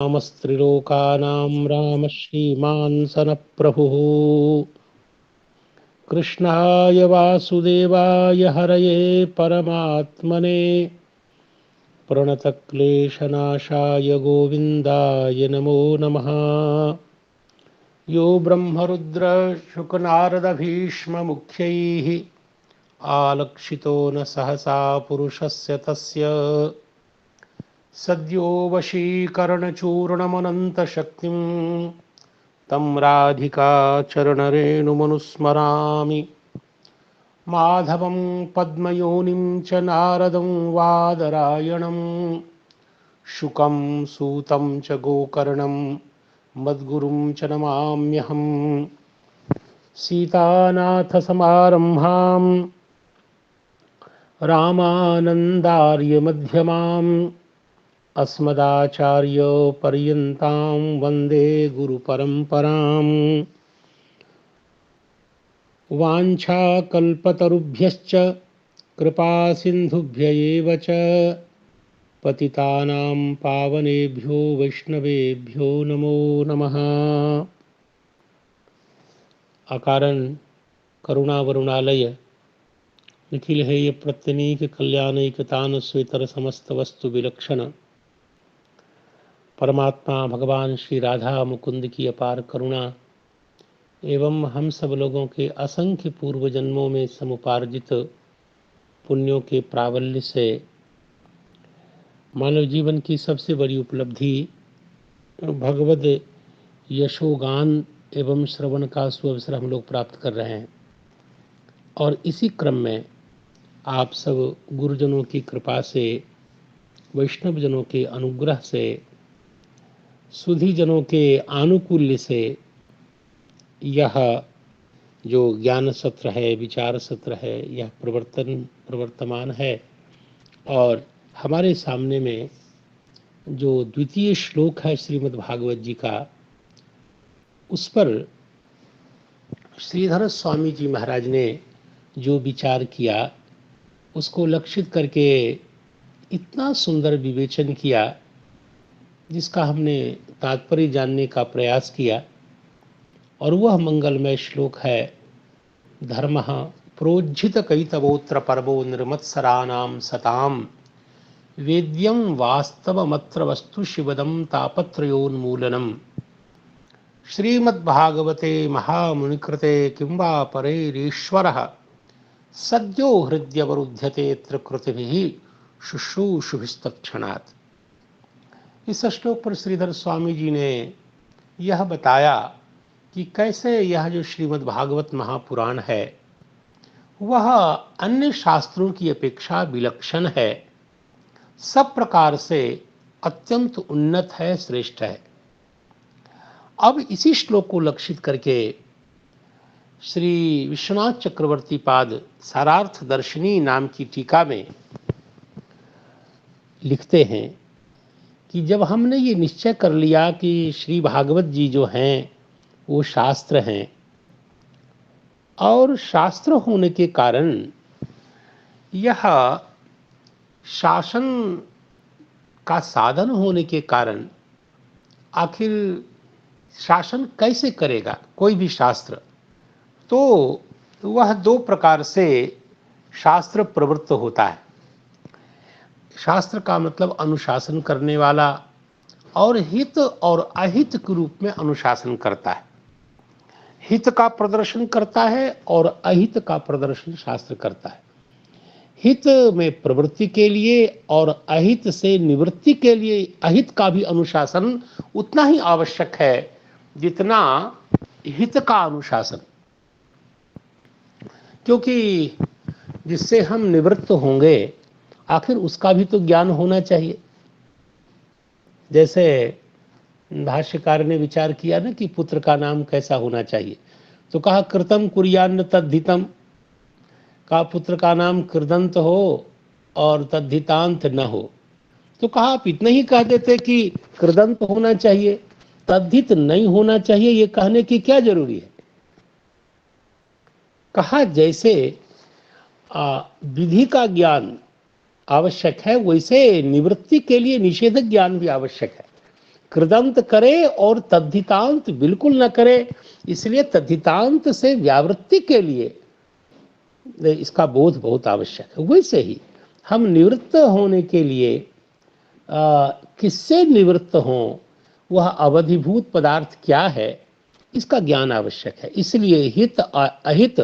रामस्त्रिलोकानां राम श्रीमान् सनप्रभुः। कृष्णाय वासुदेवाय हरये परमात्मने प्रणतक्लेशनाशाय गोविन्दाय नमो नमः। यो ब्रह्मरुद्र शुकनारदभीष्ममुख्यैः आलक्षितो न सहसा पुरुषस्य तस्य सद्यो वशीकरणचूर्णमनन्तशक्तिं तं राधिकाचरणरेणुमनुस्मरामि। माधवं पद्मयोनिं च नारदं वादरायणं शुकं सूतं च गोकर्णं मद्गुरुं च नमाम्यहम्। सीतानाथसमारम्भां रामानन्दार्यमध्यमाम् अस्मदाचार्यपर्यन्तां वन्दे गुरुपरम्पराम्। वाञ्छाकल्पतरुभ्यश्च कृपासिन्धुभ्य एव च पतितानां पावनेभ्यो वैष्णवेभ्यो नमो नमः। अकारण करुणावरुणालय निखिल हेय प्रत्यनीक कल्याणैकतान स्वेतर समस्त वस्तु विलक्षण परमात्मा भगवान श्री राधा मुकुंद की अपार करुणा एवं हम सब लोगों के असंख्य पूर्व जन्मों में समुपार्जित पुण्यों के प्राबल्य से मानव जीवन की सबसे बड़ी उपलब्धि भगवद यशोगान एवं श्रवण का सुअवसर हम लोग प्राप्त कर रहे हैं। और इसी क्रम में आप सब गुरुजनों की कृपा से, वैष्णव जनों के अनुग्रह से, सुधी जनों के आनुकूल्य से यह जो ज्ञान सत्र है, विचार सत्र है, यह प्रवर्तमान है। और हमारे सामने में जो द्वितीय श्लोक है श्रीमद् भागवत जी का, उस पर श्रीधर स्वामी जी महाराज ने जो विचार किया उसको लक्षित करके इतना सुंदर विवेचन किया जिसका हमने तात्पर्य जानने का प्रयास किया। और वह मंगलमय श्लोक है, धर्मः प्रोज्झित कैतवोत्र पर्वो निर्मत्सराणां सताम वेद्यं वास्तवमत्र वस्तु शिवदं तापत्रयोन्मूलनम्। श्रीमद्भागवते महामुनिकृते किं वा परेरीश्वरः सद्यो हृद्यवरुध्यते त्रिकृतिभिः शुश्रूषुभिस्तत्क्षणात्। इस श्लोक पर श्रीधर स्वामी जी ने यह बताया कि कैसे यह जो श्रीमद् भागवत महापुराण है वह अन्य शास्त्रों की अपेक्षा विलक्षण है, सब प्रकार से अत्यंत उन्नत है, श्रेष्ठ है। अब इसी श्लोक को लक्षित करके श्री विश्वनाथ चक्रवर्ती पाद सारार्थ दर्शनी नाम की टीका में लिखते हैं कि जब हमने ये निश्चय कर लिया कि श्री भागवत जी जो हैं वो शास्त्र हैं और शास्त्र होने के कारण यह शासन का साधन होने के कारण आखिर शासन कैसे करेगा कोई भी शास्त्र, तो वह दो प्रकार से शास्त्र प्रवृत्त होता है। शास्त्र का मतलब अनुशासन करने वाला, और हित और अहित के रूप में अनुशासन करता है। हित का प्रदर्शन करता है और अहित का प्रदर्शन शास्त्र करता है। हित में प्रवृत्ति के लिए और अहित से निवृत्ति के लिए अहित का भी अनुशासन उतना ही आवश्यक है जितना हित का अनुशासन, क्योंकि जिससे हम निवृत्त होंगे आखिर उसका भी तो ज्ञान होना चाहिए। जैसे भाष्यकार ने विचार किया ना कि पुत्र का नाम कैसा होना चाहिए, तो कहा कृतम कुर्यान्न तद्धितम, का पुत्र का नाम कृदंत हो और तद्धितांत न हो। तो कहा आप इतने ही कह देते कि कृदंत होना चाहिए, तद्धित नहीं होना चाहिए, ये कहने की क्या जरूरी है। कहा जैसे विधि का ज्ञान आवश्यक है वैसे निवृत्ति के लिए निषेधक ज्ञान भी आवश्यक है। कृदंत करे और तद्धितांत बिल्कुल न करे। इसलिए तद्धितांत से व्यावृत्ति के लिए इसका बोध बहुत आवश्यक है। वैसे ही हम निवृत्त होने के लिए किससे निवृत्त हों, वह अवधिभूत पदार्थ क्या है, इसका ज्ञान आवश्यक है। इसलिए हित अहित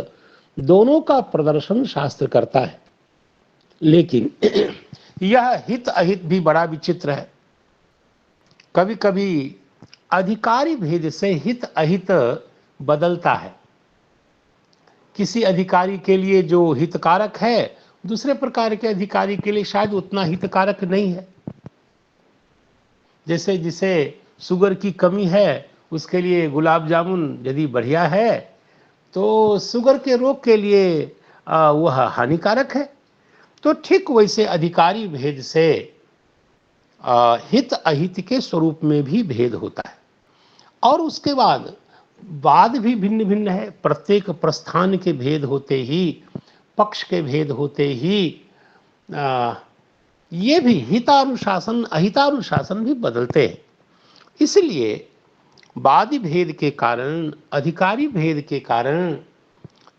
दोनों का प्रदर्शन शास्त्र करता है। लेकिन यह हित अहित भी बड़ा विचित्र है। कभी कभी अधिकारी भेद से हित अहित बदलता है। किसी अधिकारी के लिए जो हितकारक है, दूसरे प्रकार के अधिकारी के लिए शायद उतना हितकारक नहीं है। जैसे जिसे शुगर की कमी है, उसके लिए गुलाब जामुन यदि बढ़िया है तो शुगर के रोग के लिए वह हानिकारक है। तो ठीक वैसे अधिकारी भेद से हित अहित के स्वरूप में भी भेद होता है। और उसके बाद भी भिन्न भिन्न है। प्रत्येक प्रस्थान के भेद होते ही, पक्ष के भेद होते ही ये भी हितानुशासन अहितानुशासन भी बदलते हैं। इसलिए वादी भेद के कारण, अधिकारी भेद के कारण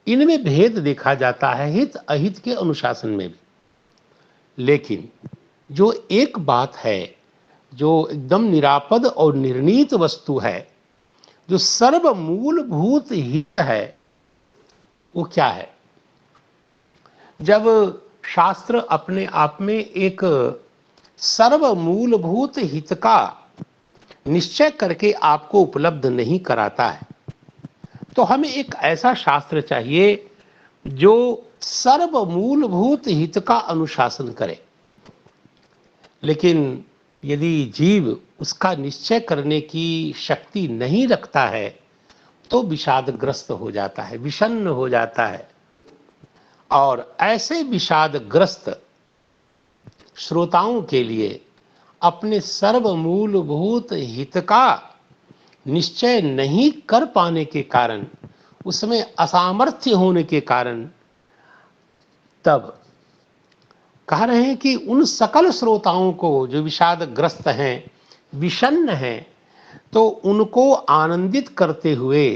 इनमें भेद देखा जाता है, हित अहित के अनुशासन में भी। लेकिन जो एक बात है, जो एकदम निरापद और निर्णीत वस्तु है, जो सर्व मूलभूत हित है, वो क्या है? जब शास्त्र अपने आप में एक सर्व मूलभूत हित का निश्चय करके आपको उपलब्ध नहीं कराता है, तो हमें एक ऐसा शास्त्र चाहिए जो सर्व मूलभूत हित का अनुशासन करे। लेकिन यदि जीव उसका निश्चय करने की शक्ति नहीं रखता है तो विषादग्रस्त हो जाता है, विषन्न हो जाता है। और ऐसे विषादग्रस्त श्रोताओं के लिए अपने सर्व मूलभूत हित का निश्चय नहीं कर पाने के कारण, उसमें असामर्थ्य होने के कारण, तब कह रहे हैं कि उन सकल श्रोताओं को जो विषादग्रस्त हैं, विषन्न हैं, तो उनको आनंदित करते हुए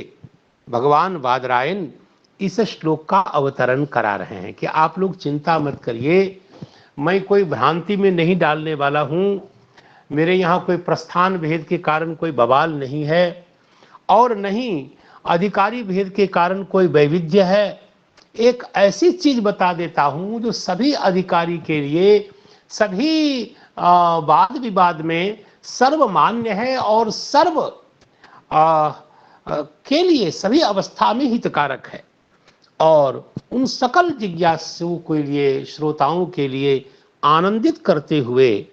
भगवान बादरायण इस श्लोक का अवतरण करा रहे हैं कि आप लोग चिंता मत करिए, मैं कोई भ्रांति में नहीं डालने वाला हूँ। मेरे यहाँ कोई प्रस्थान भेद के कारण कोई बवाल नहीं है, और नहीं अधिकारी भेद के कारण कोई वैविध्य है। एक ऐसी चीज बता देता हूं जो सभी अधिकारी के लिए, सभी वाद विवाद में सर्वमान्य है और सर्व के लिए सभी अवस्था में हितकारक है, और उन सकल जिज्ञासुओं के लिए, श्रोताओं के लिए आनंदित करते हुए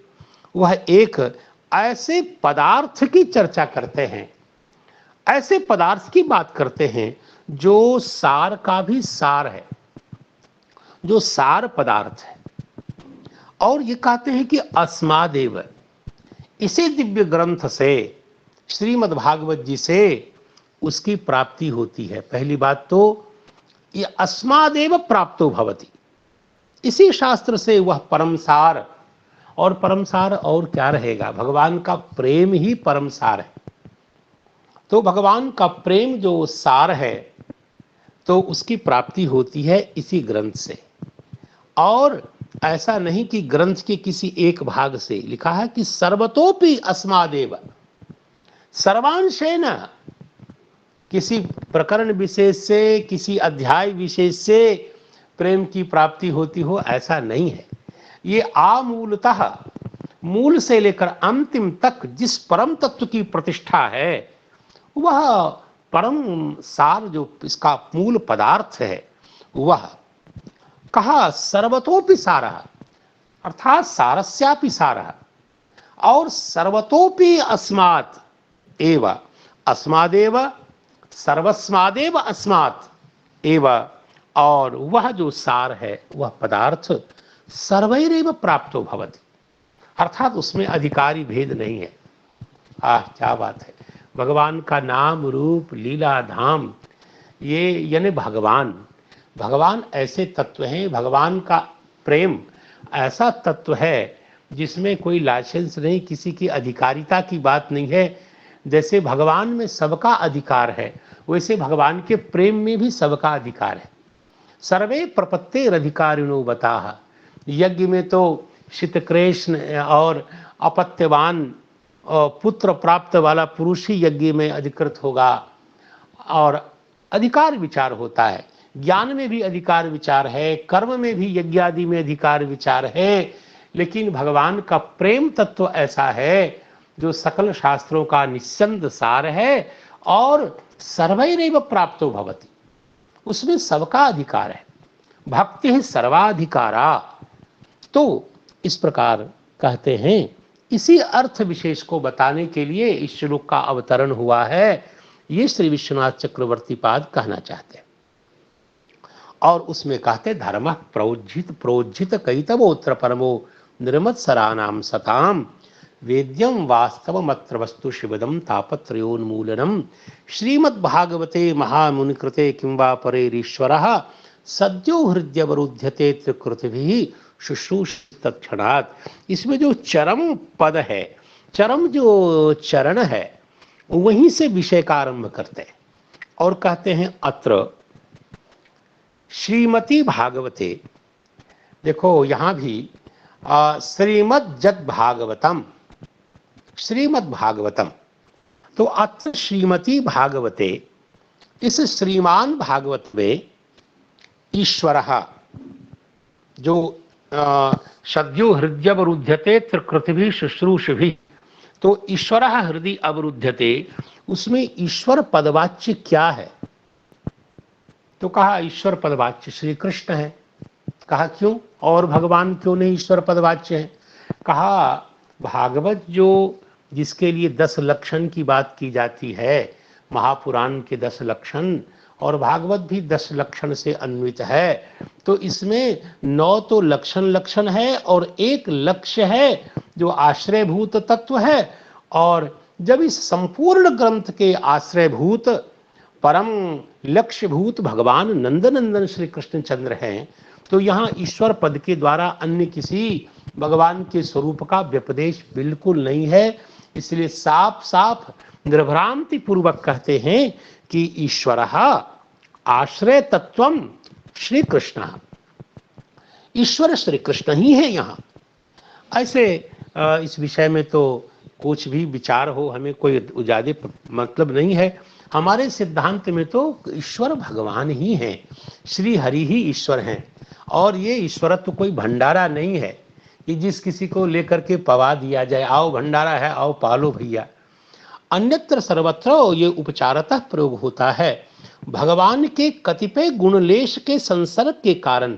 वह एक ऐसे पदार्थ की चर्चा करते हैं, ऐसे पदार्थ की बात करते हैं जो सार का भी सार है, जो सार पदार्थ है। और ये कहते हैं कि अस्मादेव, इसी दिव्य ग्रंथ से, श्रीमद् भागवत जी से उसकी प्राप्ति होती है। पहली बात तो ये अस्मादेव प्राप्तो भवति, इसी शास्त्र से वह परम सार, और परम सार और क्या रहेगा? भगवान का प्रेम ही परम सार है। तो भगवान का प्रेम जो सार है, तो उसकी प्राप्ति होती है इसी ग्रंथ से। और ऐसा नहीं कि ग्रंथ के किसी एक भाग से, लिखा है कि सर्वतोपि अस्मादेव, सर्वांशेन, किसी प्रकरण विशेष से, किसी अध्याय विशेष से प्रेम की प्राप्ति होती हो, ऐसा नहीं है। ये आमूलतः, मूल से लेकर अंतिम तक जिस परम तत्व की प्रतिष्ठा है, वह परम सार जो इसका मूल पदार्थ है, वह कहा सर्वतोपि सारः, अर्थात सारस्यापि सारः, और सर्वतोपि अस्मात् एव, अस्मादेव, सर्वस्मादेव अस्मात् एव, और वह जो सार है, वह पदार्थ सर्वैरेव प्राप्तो भवति, अर्थात उसमें अधिकारी भेद नहीं है। क्या बात है! भगवान का नाम, रूप, लीला, धाम, ये यानी भगवान, भगवान ऐसे तत्व हैं, भगवान का प्रेम ऐसा तत्व है जिसमें कोई लाइसेंस नहीं, किसी की अधिकारिता की बात नहीं है। जैसे भगवान में सबका अधिकार है, वैसे भगवान के प्रेम में भी सबका अधिकार है। सर्वे प्रपत्तेरधिकारिणो बताह। यज्ञ में तो शितकृष्ण और अपत्यवान पुत्र प्राप्त वाला पुरुष ही यज्ञ में अधिकृत होगा, और अधिकार विचार होता है। ज्ञान में भी अधिकार विचार है, कर्म में भी यज्ञ आदि में अधिकार विचार है। लेकिन भगवान का प्रेम तत्व ऐसा है जो सकल शास्त्रों का निस्संद सार है और सर्वैरेव प्राप्तो भवति, उसमें सबका अधिकार है। भक्ति ही सर्वाधिकारा। तो इस प्रकार कहते हैं, इसी अर्थ विशेष को बताने के लिए इस श्लोक का अवतरण हुआ है, ये श्री विश्वनाथ चक्रवर्ती पाद कहना चाहते हैं। और उसमें कहते धर्म प्रोज्झित प्रोज्झित कैतवोत्र परमो निर्मत्सराणाम सताम वेद्यम वास्तवमत्र वस्तु शिवदम तापत्रयोन्मूलनम श्रीमद्भागवते महामुनिकृते किंवा परेरीश्वरः सद्यो हृदयवरुध्यते त्रिकृतिभिः शुश्रूषित तत्क्षणात्। इसमें जो चरम पद है, चरम जो चरण है, वहीं से विषय का आरंभ करते हैं और कहते हैं अत्र श्रीमती भागवते। देखो यहां भी श्रीमद् भागवतम, श्रीमद् भागवतम, तो अत्र श्रीमती भागवते, इस श्रीमान भागवत में ईश्वरः जो सद्यो हृदय अवरुध्यते त्रिकृतिभिः शुश्रूषिभिः, तो ईश्वरः हृदय अवरुध्यते, उसमें ईश्वर पदवाच्य क्या है? तो कहा ईश्वर पदवाच्य श्री कृष्ण है। कहा क्यों, और भगवान क्यों नहीं ईश्वर पदवाच्य है? कहा भागवत जो जिसके लिए 10 लक्षण की बात की जाती है, महापुराण के 10 लक्षण, और भागवत भी 10 लक्षण से अन्वित है, तो इसमें 9 तो लक्षण है और एक लक्ष्य है जो आश्रयभूत तत्व है। और जब इस संपूर्ण ग्रंथ के आश्रयभूत परम लक्ष्यभूत भगवान नंदनंदन श्री कृष्णचंद्र हैं, तो यहाँ ईश्वर पद के द्वारा अन्य किसी भगवान के स्वरूप का व्यपदेश बिल्कुल नहीं है। इसलिए साफ साफ निर्भ्रांति पूर्वक कहते हैं कि ईश्वरः आश्रय तत्वम श्री कृष्ण, ईश्वर श्री कृष्ण ही है यहाँ। ऐसे इस विषय में तो कुछ भी विचार हो, हमें कोई ज्यादा मतलब नहीं है। हमारे सिद्धांत में तो ईश्वर भगवान ही हैं, श्री हरि ही ईश्वर हैं। और ये ईश्वरत्व कोई भंडारा नहीं है कि जिस किसी को लेकर के पवा दिया जाए, आओ भंडारा है, आओ पालो भैया। अन्यत्र सर्वत्र ये उपचारतः प्रयोग होता है। भगवान के कतिपय गुणलेश के संसर्ग के कारण,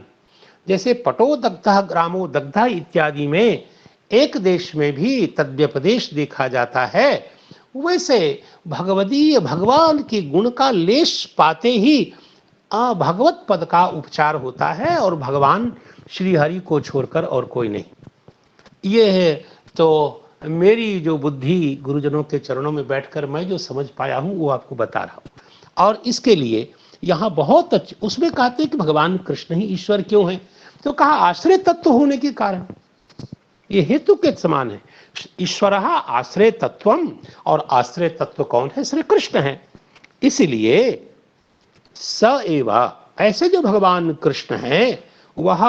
जैसे पटो दग्धः ग्रामो दग्धः इत्यादि में एक देश में भी तद्व्यपदेश देखा जाता है, वैसे भगवदीय भगवान के गुण का लेश पाते ही भगवत पद का उपचार होता है, और भगवान श्री हरि को छोड़कर और कोई नहीं। ये है तो मेरी जो बुद्धि गुरुजनों के चरणों में बैठकर मैं जो समझ पाया हूँ वो आपको बता रहा हूँ। और इसके लिए यहाँ बहुत अच्छे उसमें कहते हैं कि भगवान कृष्ण ही ईश्वर क्यों है, तो कहा आश्रय तत्व होने के कारण, ये हेतु के समान है। ईश्वरः आश्रय तत्वम, और आश्रय तत्व कौन है? श्री कृष्ण है। इसलिए स एवा, ऐसे जो भगवान कृष्ण हैं वह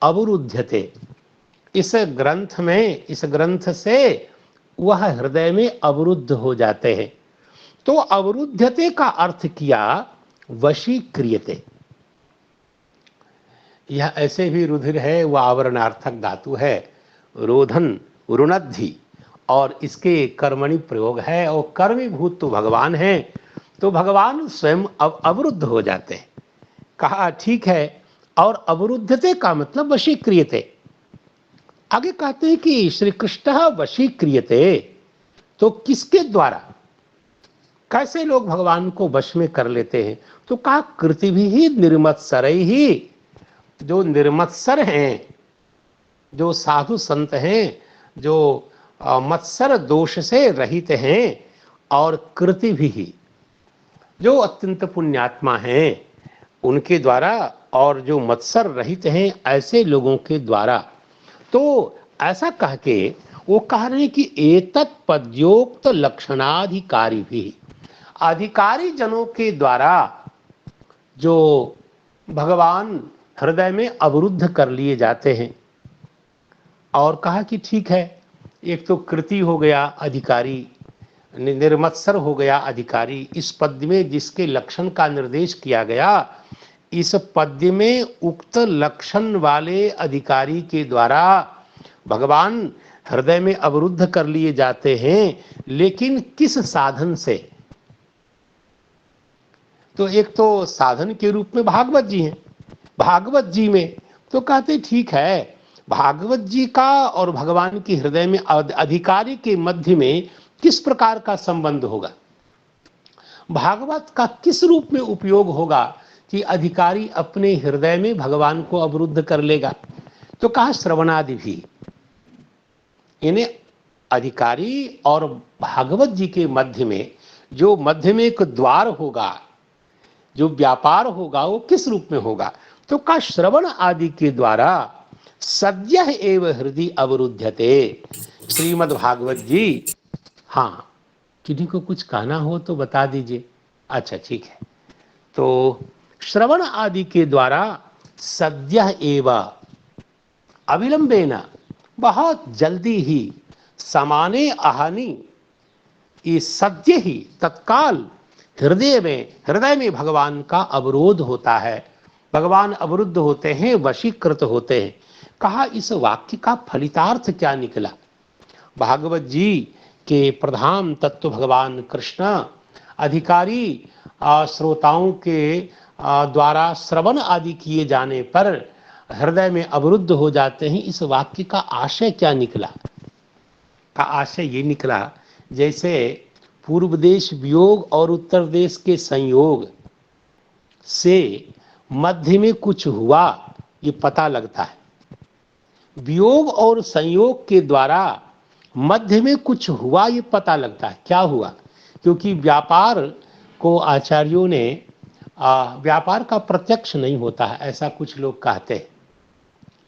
अवरुध्यते, इस ग्रंथ में, इस ग्रंथ से वह हृदय में अवरुद्ध हो जाते हैं। तो अवरुध्यते का अर्थ किया वशीक्रियते। यह ऐसे भी रुधिर है, वह आवरणार्थक धातु है, रोधन रुणद्धि, और इसके कर्मणि प्रयोग है, और कर्मीभूत तो भगवान है, तो भगवान स्वयं अवरुद्ध हो जाते हैं। कहा ठीक है, और अवरुद्धते का मतलब वशीक्रियते। आगे कहते हैं कि श्री कृष्ण वशीक्रियते, तो किसके द्वारा, कैसे लोग भगवान को वश में कर लेते हैं? तो कहा कृति भी निर्मत्सर ही, जो निर्मत्सर हैं, जो साधु संत हैं, जो मत्सर दोष से रहित हैं, और कृति भी जो अत्यंत पुण्यात्मा हैं उनके द्वारा, और जो मत्सर रहित हैं ऐसे लोगों के द्वारा। तो ऐसा कह के वो कह रहे हैं कि एतत् पद्योक्त लक्षणाधिकारी भी, अधिकारी जनों के द्वारा जो भगवान हृदय में अवरुद्ध कर लिए जाते हैं। और कहा कि ठीक है, एक तो कृति हो गया अधिकारी, निर्मत्सर हो गया अधिकारी। इस पद्य में जिसके लक्षण का निर्देश किया गया, इस पद्य में उक्त लक्षण वाले अधिकारी के द्वारा भगवान हृदय में अवरुद्ध कर लिए जाते हैं, लेकिन किस साधन से? तो एक तो साधन के रूप में भागवत जी हैं, भागवत जी में तो कहते ठीक है, भागवत जी का और भगवान के हृदय में अधिकारी के मध्य में किस प्रकार का संबंध होगा, भागवत का किस रूप में उपयोग होगा कि अधिकारी अपने हृदय में भगवान को अवरुद्ध कर लेगा? तो कहा श्रवणादि भी, यानी अधिकारी और भागवत जी के मध्य में जो मध्य में एक द्वार होगा, जो व्यापार होगा, वो किस रूप में होगा? तो का श्रवण आदि के द्वारा सद्यः एव हृदय अवरुध्यते। श्रीमद् भागवत जी, हाँ, किन्हीं को कुछ कहना हो तो बता दीजिए। अच्छा ठीक है, तो श्रवण आदि के द्वारा सद्यः एव, अविलंबेन, बहुत जल्दी ही, समाने अहानि, ये सद्य ही, तत्काल हृदय में भगवान का अवरोध होता है, भगवान अवरुद्ध होते हैं, वशीकृत होते हैं। कहा इस वाक्य का फलितार्थ क्या निकला? भागवत जी के प्रधान तत्व भगवान कृष्ण अधिकारी श्रोताओं के द्वारा श्रवण आदि किए जाने पर हृदय में अवरुद्ध हो जाते हैं। इस वाक्य का आशय क्या निकला? का आशय ये निकला, जैसे पूर्व देश वियोग और उत्तर देश के संयोग से मध्य में कुछ हुआ, ये पता लगता है। वियोग और संयोग के द्वारा मध्य में कुछ हुआ, ये पता लगता है। क्या हुआ? क्योंकि व्यापार को आचार्यों ने व्यापार का प्रत्यक्ष नहीं होता है, ऐसा कुछ लोग कहते हैं।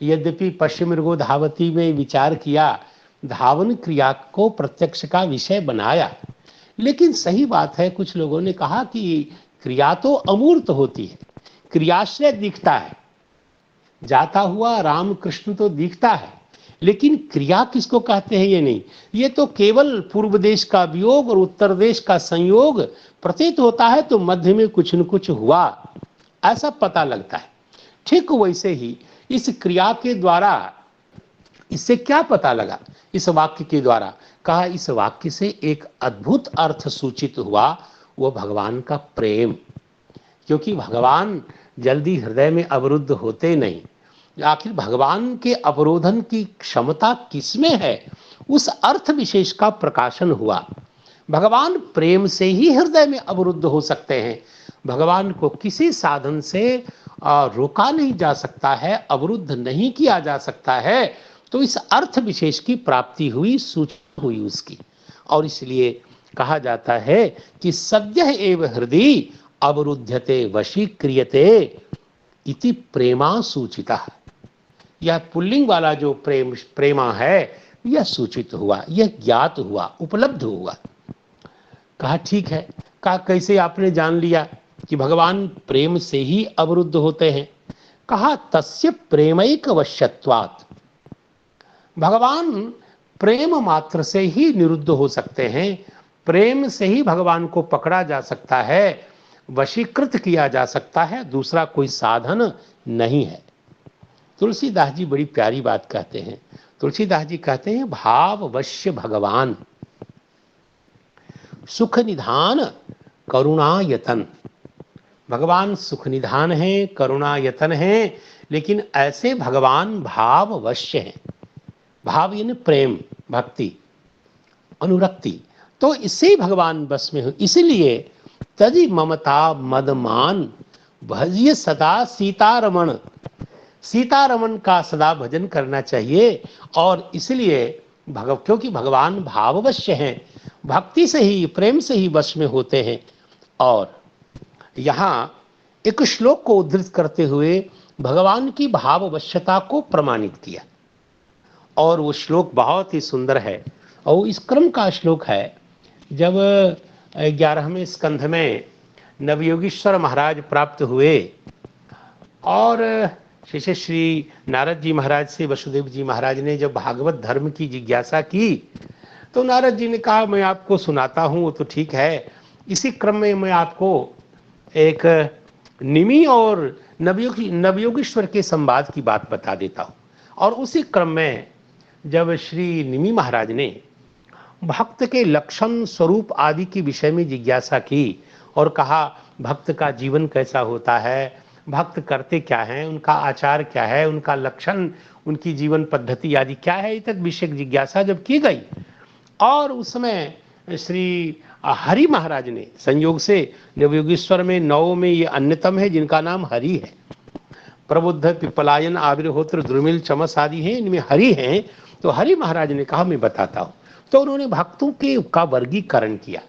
यद्यपि पश्चिम मृगो धावती में विचार किया, धावन क्रिया को प्रत्यक्ष का विषय बनाया, लेकिन सही बात है, कुछ लोगों ने कहा कि क्रिया तो अमूर्त होती है, क्रियाश्रय दिखता है, जाता हुआ राम कृष्ण तो दिखता है, लेकिन क्रिया किसको कहते हैं ये नहीं। ये तो केवल पूर्व देश का वियोग और उत्तर देश का संयोग प्रतीत होता है, तो मध्य में कुछ न कुछ हुआ, ऐसा पता लगता है। ठीक वैसे ही इस क्रिया के द्वारा इससे क्या पता लगा? इस वाक्य के द्वारा कहा, इस वाक्य से एक अद्भुत अर्थ सूचित हुआ, वो भगवान का प्रेम। क्योंकि भगवान जल्दी हृदय में अवरुद्ध होते नहीं, आखिर भगवान के अवरोधन की क्षमता किसमें है, उस अर्थ विशेष का प्रकाशन हुआ। भगवान प्रेम से ही हृदय में अवरुद्ध हो सकते हैं, भगवान को किसी साधन से रोका नहीं जा सकता है, अवरुद्ध नहीं किया जा सकता है। तो इस अर्थ विशेष की प्राप्ति हुई, सूचना हुई उसकी, और इसलिए कहा जाता है कि सद्यः एव हृदय अवरुध्यते वशीक्रियते इति प्रेमा सूचिता। यह पुल्लिंग वाला जो प्रेमा है, यह सूचित हुआ, यह ज्ञात हुआ, उपलब्ध हुआ। कहा ठीक है, कहा कैसे आपने जान लिया कि भगवान प्रेम से ही अवरुद्ध होते हैं? कहा तस्य प्रेमैक वश्यत्वात्, भगवान प्रेम मात्र से ही निरुद्ध हो सकते हैं, प्रेम से ही भगवान को पकड़ा जा सकता है, वशीकृत किया जा सकता है, दूसरा कोई साधन नहीं है। तुलसीदास जी बड़ी प्यारी बात कहते हैं। तुलसीदास जी कहते हैं, भाववश्य भगवान सुख निधान करुणायतन। भगवान सुख निधान है, करुणायतन है, लेकिन ऐसे भगवान भाववश्य हैं। भाव यानी प्रेम, भक्ति, अनुरक्ति, तो इससे ही भगवान बस में हो। इसलिए तदि ममता मदमान भजिए सदा सीतारमण, सीतारमण का सदा भजन करना चाहिए। और इसलिए क्योंकि भगवान भाववश्य हैं, भक्ति से ही, प्रेम से ही वश में होते हैं। और यहाँ एक श्लोक को उद्धृत करते हुए भगवान की भाववश्यता को प्रमाणित किया। और वो श्लोक बहुत ही सुंदर है और वो इस क्रम का श्लोक है। जब 11वें स्कंध में नवयोगीश्वर महाराज प्राप्त हुए और जैसे श्री नारद जी महाराज से वसुदेव जी महाराज ने जब भागवत धर्म की जिज्ञासा की तो नारद जी ने कहा मैं आपको सुनाता हूँ, वो तो ठीक है। इसी क्रम में मैं आपको एक निमि और नवयोगीश्वर के संवाद की बात बता देता हूँ। और उसी क्रम में जब श्री निमि महाराज ने भक्त के लक्षण स्वरूप आदि के विषय में जिज्ञासा की और कहा भक्त का जीवन कैसा होता है, भक्त करते क्या हैं, उनका आचार क्या है, उनका लक्षण, उनकी जीवन पद्धति आदि क्या है, तक विषय जिज्ञासा जब की गई और उस समय श्री हरि महाराज ने संयोग से नवयोगीश्वर में 9 में ये अन्यतम है जिनका नाम हरि है। प्रबुद्ध पिपलायन आविर्होत्र द्रुमिल चमस आदि हैं, इनमें हरि हैं। तो हरि महाराज ने कहा मैं बताता हूँ। तो उन्होंने भक्तों के का वर्गीकरण किया।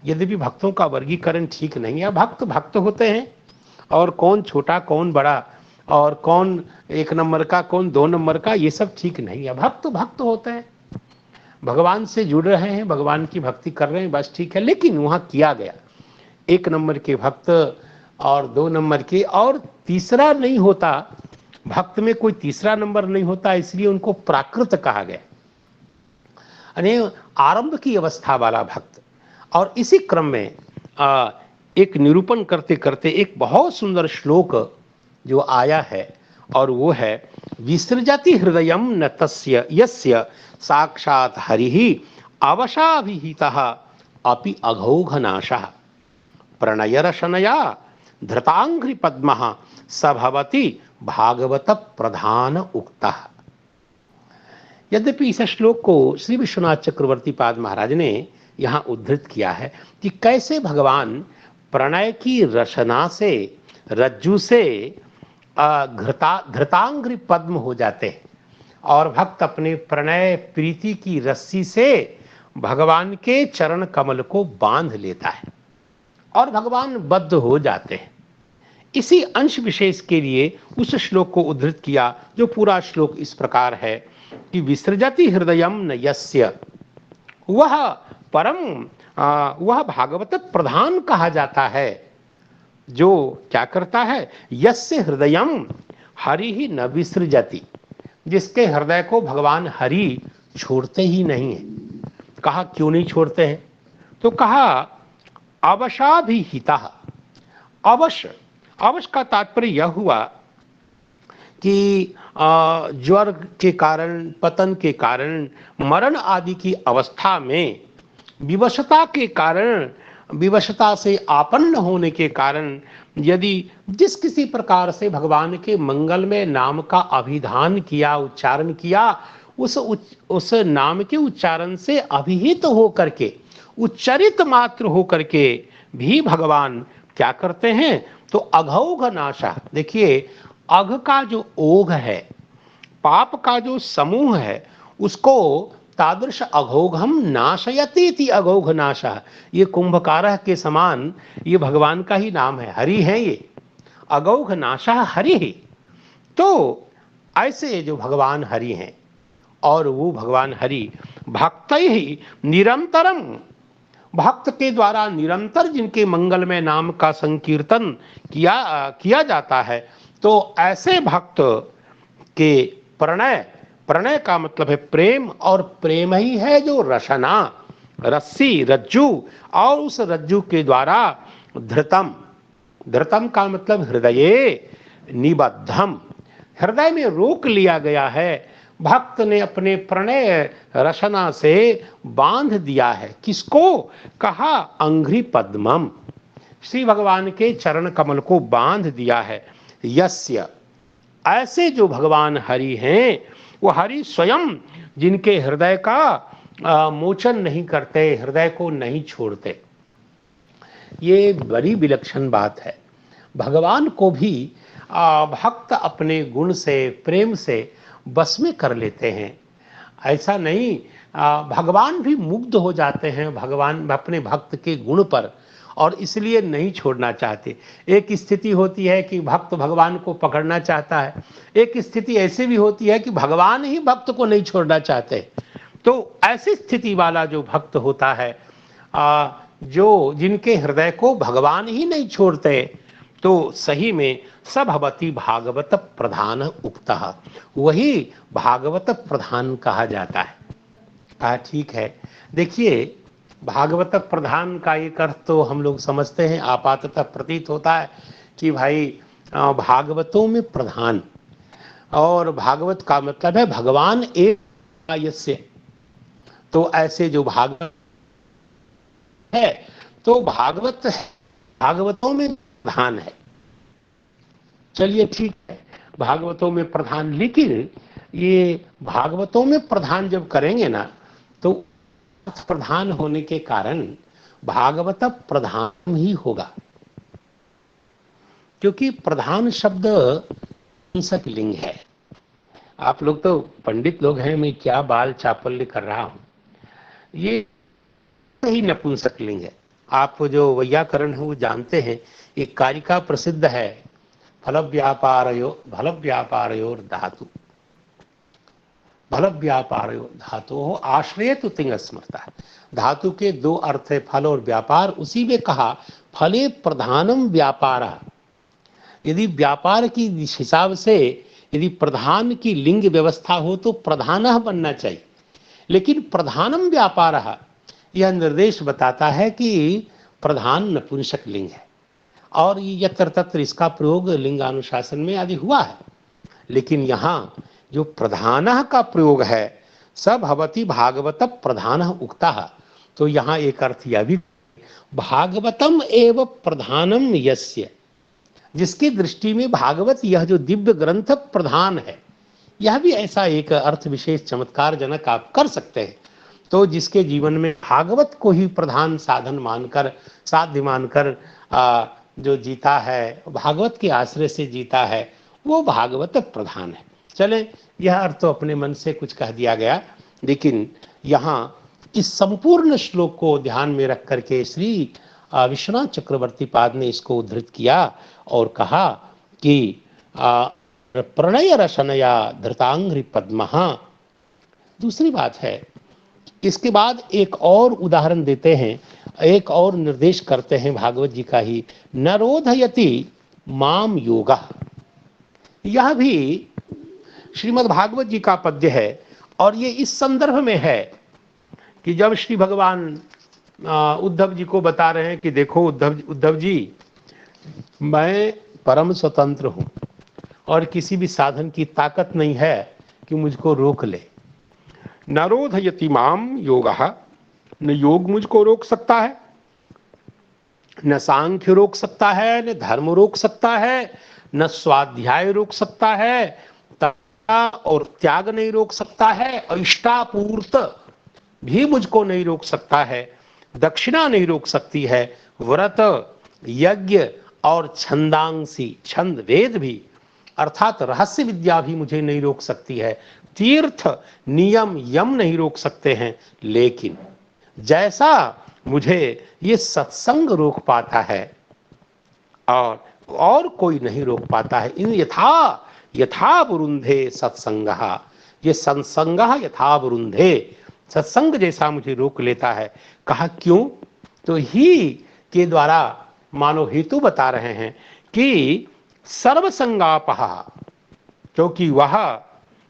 यद्यपि भक्तों का वर्गीकरण ठीक नहीं है, भक्त भक्त होते हैं और कौन छोटा कौन बड़ा और कौन 1 नंबर का कौन 2 नंबर का, ये सब ठीक नहीं है। भक्त भक्त होते हैं, भगवान से जुड़ रहे हैं, भगवान की भक्ति कर रहे हैं, बस ठीक है। लेकिन वहाँ किया गया 1 नंबर के भक्त और 2 नंबर के, और तीसरा नहीं होता, भक्त में कोई तीसरा नंबर नहीं होता, इसलिए उनको प्राकृत कहा गया, यानी आरंभ की अवस्था वाला भक्त। और इसी क्रम में एक निरूपण करते करते एक बहुत सुंदर श्लोक जो आया है और वो है विसृजति हृदयम न तस्य यस्य साक्षात् हरिः अवशाभिहितः अपि अघौघनाशः प्रणयरशनया धृतांघ्रि पद्मः स भवति भागवत प्रधान उक्तः। यद्यपि इस श्लोक को श्री विश्वनाथ चक्रवर्ती पाद महाराज ने यहाँ उद्धृत किया है कि कैसे भगवान प्रणय की रचना से, रज्जु से धृतांघ्रि पद्म हो जाते हैं और भक्त अपने प्रणय प्रीति की रस्सी से भगवान के चरण कमल को बांध लेता है और भगवान बद्ध हो जाते हैं। इसी अंश विशेष के लिए उस श्लोक को उद्धृत किया, जो पूरा श्लोक इस प्रकार है कि विसृजति हृदयम न यस्य, वह परम वह भागवत प्रधान कहा जाता है जो क्या करता है, यस्य हृदयम हरि ही न विसृजति, जिसके हृदय को भगवान हरि छोड़ते ही नहीं है। कहा क्यों नहीं छोड़ते हैं, तो कहा अवशाभिहितः। अवश्य, अवश्य का तात्पर्य यह हुआ कि ज्वर के कारण, पतन के कारण, मरण आदि की अवस्था में विवशता के कारण, विवशता से आपन्न होने के कारण यदि जिस किसी प्रकार से भगवान के मंगल में नाम का अभिधान किया, उच्चारण किया, उस नाम के उच्चारण से अभिहित होकर के, उच्चरित मात्र होकर के भी भगवान क्या करते हैं, तो अघौघ नाशा। देखिए अघ का जो ओघ है, पाप का जो समूह है, उसको तादृश अघोघम नाशयति इति अघोघ नाशः। ये कुंभकारः के समान ये भगवान का ही नाम है, हरि है ये, अघोघ नाशः हरि ही। तो ऐसे जो भगवान हरि हैं और वो भगवान हरि भक्त ही निरंतरम, भक्त के द्वारा निरंतर जिनके मंगल में नाम का संकीर्तन किया जाता है, तो ऐसे भक्त के प्रणय, प्रणय का मतलब है प्रेम, और प्रेम ही है जो रशना, रस्सी, रज्जु, और उस रज्जु के द्वारा धृतम, धृतम का मतलब हृदये निबद्धम, हृदय में रोक लिया गया है। भक्त ने अपने प्रणय रचना से बांध दिया है। किसको? कहा अंघ्रि पद्मम, श्री भगवान के चरण कमल को बांध दिया है। यस्य, ऐसे जो भगवान हरि हैं, वो हरि स्वयं जिनके हृदय का मोचन नहीं करते, हृदय को नहीं छोड़ते। ये बड़ी विलक्षण बात है। भगवान को भी भक्त अपने गुण से, प्रेम से बस में कर लेते हैं। ऐसा नहीं, भगवान भी मुग्ध हो जाते हैं भगवान अपने भक्त के गुण पर, और इसलिए नहीं छोड़ना चाहते। एक स्थिति होती है कि भक्त भगवान को पकड़ना चाहता है, एक स्थिति ऐसी भी होती है कि भगवान ही भक्त को नहीं छोड़ना चाहते। तो ऐसी स्थिति वाला जो भक्त होता है, जो जिनके हृदय को भगवान ही नहीं छोड़ते, तो सही में स भवति भागवत प्रधान उक्तः, वही भागवत प्रधान कहा जाता है। कहा ठीक है। देखिए, भागवत प्रधान का एक अर्थ तो हम लोग समझते हैं, आपाततः प्रतीत होता है कि भाई भागवतों में प्रधान, और भागवत का मतलब है भगवान एक यस्य। तो ऐसे जो भागवत है, तो भागवत भागवतों में प्रधान है। चलिए ठीक है, भागवतों में प्रधान, लेकिन ये भागवतों में प्रधान जब करेंगे ना, तो प्रधान होने के कारण भागवत प्रधान ही होगा, क्योंकि प्रधान शब्द नपुंसक लिंग है। आप लोग तो पंडित लोग हैं, मैं क्या बाल चापल्य कर रहा हूं, ये ही नपुंसक लिंग है। आप जो वैयाकरण है वो जानते हैं, एक कारिका प्रसिद्ध है, फल व्यापारयोर धातु, फल व्यापारयो धातु आश्रय तो तिंग स्मृता। धातु के दो अर्थ है, फल और व्यापार। उसी में कहा फले प्रधानम व्यापार। यदि व्यापार की हिसाब से यदि प्रधान की लिंग व्यवस्था हो तो प्रधान बनना चाहिए, लेकिन प्रधानम व्यापार यह निर्देश बताता है कि प्रधान नपुंसक लिंग है, और यत्र तत्र इसका प्रयोग लिंगानुशासन में आदि हुआ है। लेकिन यहाँ जो प्रधान का प्रयोग है, स भवति भागवत प्रधान उक्ता, तो यहाँ एक अर्थ यह भी, भागवतम एव प्रधानम यस्य, जिसकी दृष्टि में भागवत यह जो दिव्य ग्रंथ प्रधान है, यह भी ऐसा एक अर्थ विशेष चमत्कार जनक आप कर सकते हैं। तो जिसके जीवन में भागवत को ही प्रधान साधन मानकर, साध्य मानकर जो जीता है, भागवत के आश्रय से जीता है, वो भागवत प्रधान है। चले, यह अर्थ तो अपने मन से कुछ कह दिया गया, लेकिन यहाँ इस संपूर्ण श्लोक को ध्यान में रख करके श्री विश्वनाथ चक्रवर्ती पाद ने इसको उद्धृत किया और कहा कि प्रणय रसनया धृतांघ्रि पद्महा। दूसरी बात है, इसके बाद एक और उदाहरण देते हैं, एक और निर्देश करते हैं भागवत जी का ही, नरोधयति माम योगा। यह भी श्रीमद् भागवत जी का पद्य है, और ये इस संदर्भ में है कि जब श्री भगवान उद्धव जी को बता रहे हैं कि देखो उद्धव जी, मैं परम स्वतंत्र हूं और किसी भी साधन की ताकत नहीं है कि मुझको रोक ले। नरोधयति माम योगः, न योग मुझको रोक सकता है, न सांख्य रोक सकता है, न धर्म रोक सकता है, न स्वाध्याय रोक सकता है, तपस्या और त्याग नहीं रोक सकता है, इष्टापूर्त भी मुझको नहीं रोक सकता है, दक्षिणा नहीं रोक सकती है, व्रत यज्ञ और छंदांसी, छंद वेद भी अर्थात रहस्य विद्या भी मुझे नहीं रोक सकती है, तीर्थ नियम यम नहीं रोक सकते हैं, लेकिन जैसा मुझे ये सत्संग रोक पाता है और कोई नहीं रोक पाता है। इन यथा बुरुंधे सत्संगः, ये सत्संगः यथा बुरुंधे, सत्संग जैसा मुझे रोक लेता है। कहा क्यों? तो ही के द्वारा मानो हेतु बता रहे हैं कि सर्वसंगापः, क्योंकि वह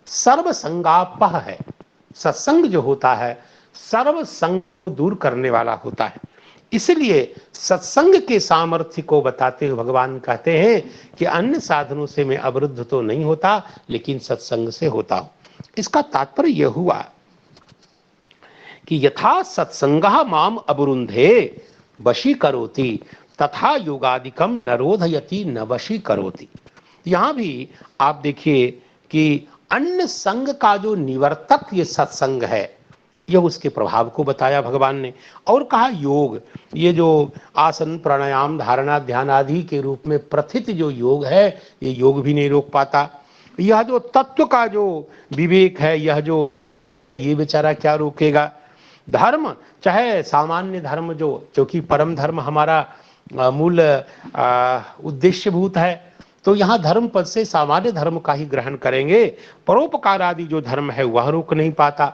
सर्वसंगापः है। सत्संग जो होता है सर्वसंग दूर करने वाला होता है, इसलिए सत्संग के सामर्थ्य को बताते हुए भगवान कहते हैं कि अन्य साधनों से मैं अवरुद्ध तो नहीं होता, लेकिन सत्संग से होता हूं। इसका तात्पर्य यह हुआ कि यथा सत्संगः माम अवरुंधे वशी करोति तथा योगादिकम नरोधयति न वशी करोति। यहां भी आप देखिए कि अन्य संग का जो निवर्तक ये सत्संग है, यह उसके प्रभाव को बताया भगवान ने, और कहा योग, ये जो आसन प्राणायाम धारणा ध्यान आदि के रूप में प्रथित जो योग है, ये योग भी नहीं रोक पाता। यह जो तत्व का जो विवेक है, यह जो, ये बेचारा क्या रोकेगा। धर्म चाहे सामान्य धर्म जो कि परम धर्म हमारा मूल उद्देश्यभूत है, तो यहाँ धर्म पद से सामान्य धर्म का ही ग्रहण करेंगे। परोपकार आदि जो धर्म है वह रोक नहीं पाता।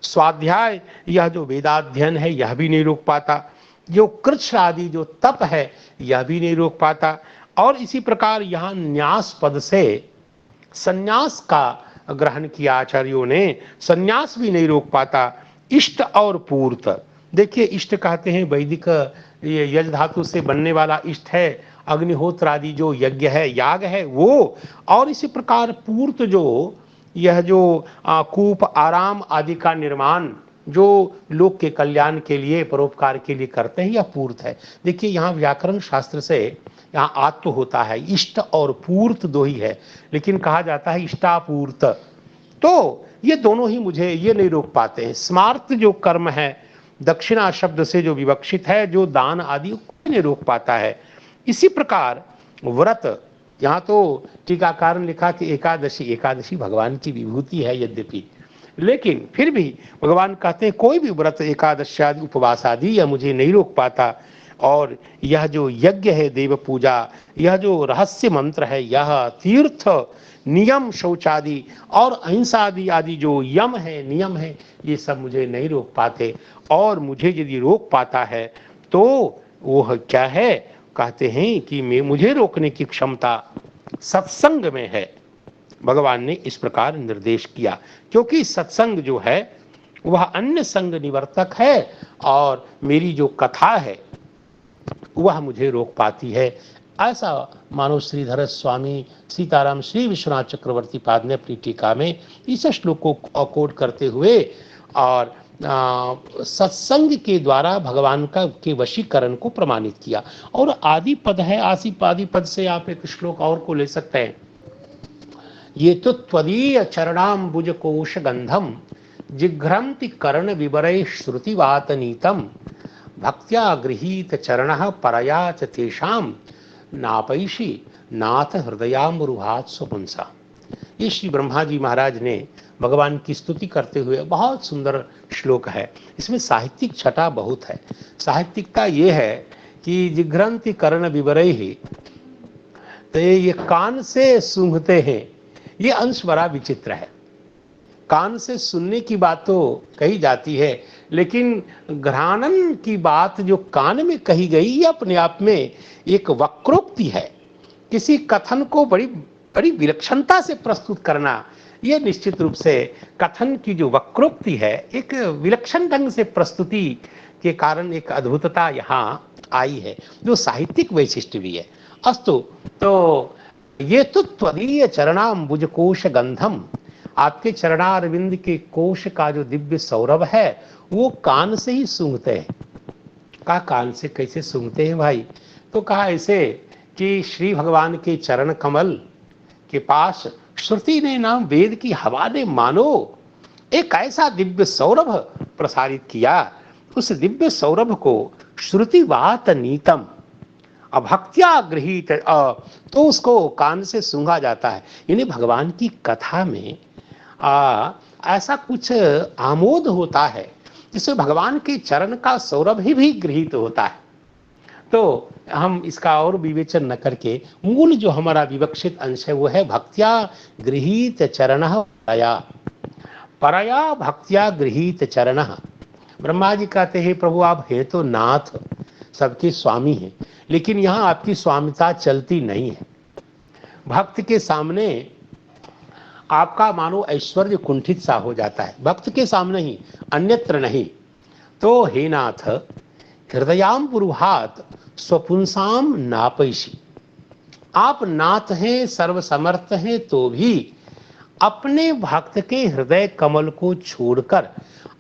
स्वाध्याय यह जो वेदाध्ययन है यह भी नहीं रोक पाता। जो कृच्छ आदि जो तप है यह भी नहीं रोक पाता। और इसी प्रकार यहाँ न्यास पद से संन्यास का ग्रहण किया आचार्यों ने, संन्यास भी नहीं रोक पाता। इष्ट और पूर्त, देखिए इष्ट कहते हैं वैदिक ये यज धातु से बनने वाला इष्ट है, अग्निहोत्र आदि जो यज्ञ है याग है वो। और इसी प्रकार पूर्त जो यह जो कूप आराम आदि का निर्माण जो लोक के कल्याण के लिए परोपकार के लिए करते हैं यह पूर्त है। देखिए यहाँ व्याकरण शास्त्र से यहाँ आत्व होता है, इष्ट और पूर्त दो ही है, लेकिन कहा जाता है इष्टापूर्त। तो ये दोनों ही मुझे ये नहीं रोक पाते हैं। स्मार्त जो कर्म है दक्षिणा शब्द से जो विवक्षित है, जो दान आदि कोई नहीं रोक पाता है। इसी प्रकार व्रत, यहाँ तो टीकाकार ने लिखा कि एकादशी, एकादशी भगवान की विभूति है यद्यपि, लेकिन फिर भी भगवान कहते हैं कोई भी व्रत एकादशी आदि उपवास आदि यह मुझे नहीं रोक पाता। और यह जो यज्ञ है देव पूजा, यह जो रहस्य मंत्र है, यह तीर्थ नियम शौचादि और अहिंसा आदि आदि जो यम है नियम है, ये सब मुझे नहीं रोक पाते। और मुझे यदि रोक पाता है तो वह क्या है, कहते हैं कि मुझे रोकने की क्षमता सत्संग में है। भगवान ने इस प्रकार निर्देश किया, क्योंकि सत्संग जो है वह अन्य संग निवर्तक है और मेरी जो कथा है वह मुझे रोक पाती है। ऐसा मानो श्रीधर स्वामी सीताराम श्री विश्वनाथ चक्रवर्ती पाद ने अपनी टीका में इस श्लोक को कोट करते हुए और सत्संग के द्वारा भगवान का के वशीकरण को प्रमाणित किया। और आदि पद है, आदि पद से आप एक श्लोक और को ले सकते हैं। ये तो त्वदीय चरणाम्बुज कोश गंधम जिघ्रंति कर्ण विवरै श्रुतिवातनीतम भक्त्या गृहीत चरणः परया च तेषाम नापैषि नाथ हृदयामरुहात् स्वपुंसा। ये श्री ब्रह्मा जी महाराज ने भगवान की स्तुति करते हुए बहुत सुंदर श्लोक है। इसमें साहित्यिक छटा बहुत है। साहित्यिकता ये है कि जिघ्रंति कर्ण विवरैहि, तो ये कान से सूंघते हैं, ये अंश बड़ा विचित्र है। कान से सुनने की बात तो कही जाती है, लेकिन घ्राणन की बात जो कान में कही गई ये अपने आप में एक वक्रोक्ति है। किसी कथन को बड़ी बड़ी विलक्षणता से प्रस्तुत करना, ये निश्चित रूप से कथन की जो वक्रोक्ति है, एक विलक्षण ढंग से प्रस्तुति के कारण एक अद्भुतता यहाँ आई है, जो साहित्यिक वैशिष्ट्य भी है। अस्तु, तो ये तो त्वदीय चरणाम्बुज कोश गंधम, आपके चरणारविंद के कोश का जो दिव्य सौरभ है वो कान से ही सूंघते हैं। कहा कान से कैसे सूंघते हैं भाई? तो कहा ऐसे कि श्री भगवान के चरण कमल के पास श्रुति ने नाम वेद की हवा ने मानो एक ऐसा दिव्य सौरभ प्रसारित किया, उस दिव्य सौरभ को श्रुतिवात नीतम अभक्त्या गृहीत, तो उसको कान से सूंघा जाता है। यानी भगवान की कथा में ऐसा कुछ आमोद होता है जिससे भगवान के चरण का सौरभ ही भी गृहीत होता है। तो हम इसका और विवेचन न करके मूल जो हमारा विवक्षित अंश है वो है भक्त्या गृहीत चरणः परया, परया भक्त्या गृहीत चरणः। ब्रह्मा जी कहते हैं प्रभु आप हैं तो नाथ, सबके स्वामी हैं, लेकिन यहाँ आपकी स्वामिता चलती नहीं है। भक्त के सामने आपका मानो ऐश्वर्य कुंठित सा हो जाता है, भक्त के सामने ही, अन्यत्र नहीं। तो हे नाथ हृदयाम्बुरुहात् स्वपुंसाम नापैषि, आप नाथ हैं, सर्वसमर्थ हैं, तो भी अपने भक्त के हृदय कमल को छोड़कर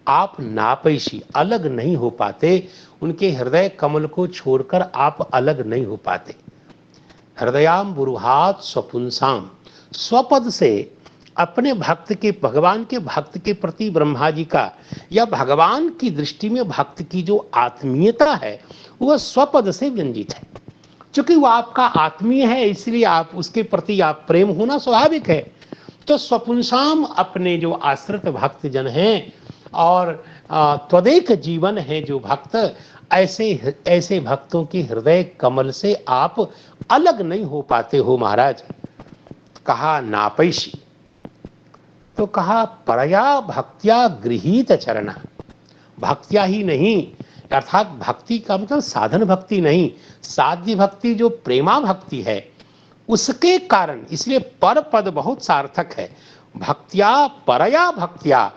आप नापैषि अलग नहीं हो पाते। उनके हृदय कमल को छोड़कर आप अलग नहीं हो पाते। हृदयाम्बुरुहात् स्वपुंसाम, स्वपद से अपने भक्त के, भगवान के भक्त के प्रति ब्रह्मा जी का या भगवान की दृष्टि में भक्त की जो आत्मीयता है वह स्वपद से व्यंजित है। क्योंकि वह आपका आत्मीय है, इसलिए आप उसके प्रति आप प्रेम होना स्वाभाविक है। तो स्वपुंसाम अपने जो आश्रित भक्त जन हैं और त्वदेक जीवन है जो भक्त, ऐसे ऐसे भक्तों के हृदय कमल से आप अलग नहीं हो पाते हो महाराज। कहा नापैशी, तो कहा परया भक्त्या गृहीत चरण। भक्त्या ही नहीं, अर्थात भक्ति का मतलब साधन भक्ति नहीं, साध्य भक्ति जो प्रेमा भक्ति है उसके कारण, इसलिए पर पद बहुत सार्थक है। भक्त्या परया भक्त्या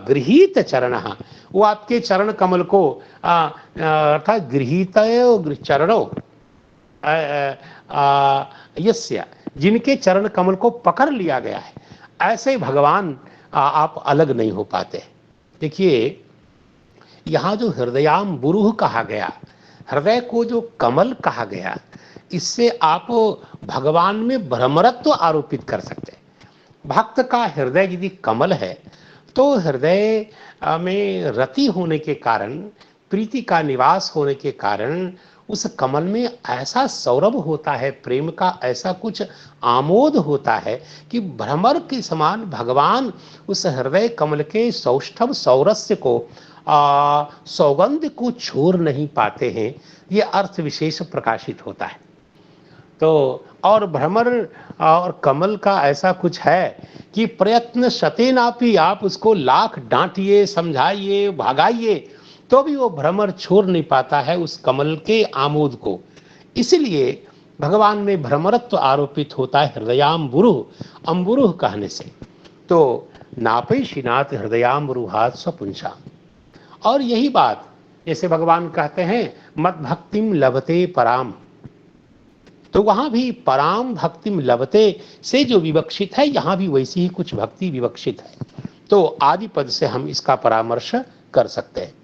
गृहीत चरण, वो आपके चरण कमल को अर्थात गृहीत चरणों यस्य, जिनके चरण कमल को पकड़ लिया गया है, ऐसे भगवान आप अलग नहीं हो पाते। देखिए यहाँ जो हृदयाम बुरूह कहा गया, हृदय को जो कमल कहा गया, इससे आप भगवान में भ्रमरत्व आरोपित कर सकते हैं। भक्त का हृदय यदि कमल है तो हृदय में रति होने के कारण, प्रीति का निवास होने के कारण उस कमल में ऐसा सौरभ होता है, प्रेम का ऐसा कुछ आमोद होता है कि भ्रमर के समान भगवान उस हृदय कमल के सौष्ठव सौरस्य को सौगंध को छोड़ नहीं पाते हैं। ये अर्थ विशेष प्रकाशित होता है। तो और भ्रमर और कमल का ऐसा कुछ है कि प्रयत्न शतेनापि, आप उसको लाख डांटिए, समझाइए, भगाइए, तो भी वो भ्रमर छोड़ नहीं पाता है उस कमल के आमोद को। इसलिए भगवान में भ्रमरत्व आरोपित होता है हृदयाम्बुरुह, अम्बुरुह कहने से। तो नापैशिनाथ हृदयाम्बुरुहात् स्वपुंसा। और यही बात जैसे भगवान कहते हैं मत भक्तिम लभते पराम, तो वहां भी पराम भक्तिम लभते से जो विवक्षित है, यहां भी वैसी ही कुछ भक्ति विवक्षित है। तो आदि पद से हम इसका परामर्श कर सकते हैं।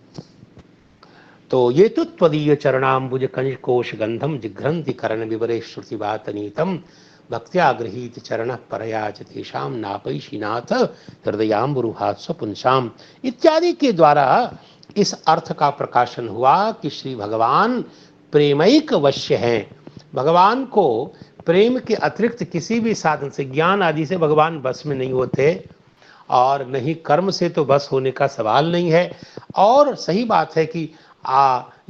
तो ये तो त्वदीय चरणाम्बुज कंजकोश गंधम जिघ्रंति करण विवरे श्रुतिवातनीतम भक्त्या गृहीत चरण परया च तेषाम नापैशिनाथ हृदयाम्बुरुहात् स्वपुंसाम इत्यादि के द्वारा इस अर्थ का प्रकाशन हुआ कि श्री भगवान प्रेमैक वश्य हैं। भगवान को प्रेम के अतिरिक्त किसी भी साधन से, ज्ञान आदि से भगवान बस में नहीं होते, और नहीं कर्म से तो बस होने का सवाल नहीं है। और सही बात है कि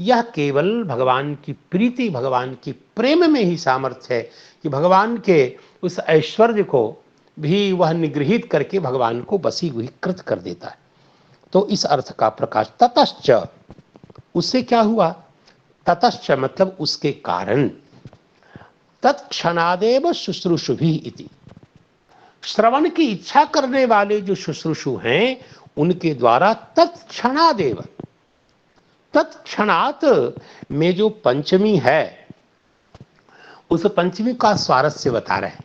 यह केवल भगवान की प्रीति, भगवान की प्रेम में ही सामर्थ्य है कि भगवान के उस ऐश्वर्य को भी वह निगृहित करके भगवान को वशीभूत कर देता है। तो इस अर्थ का प्रकाश। ततश्च, उससे क्या हुआ? ततश्च मतलब उसके कारण। तत्क्षणादेव शुश्रूषुभिः इति, श्रवण की इच्छा करने वाले जो शुश्रूषु हैं उनके द्वारा तत्क्षणादेव, तत्क्षणात में जो पंचमी है उस पंचमी का स्वारस्य बता रहे हैं।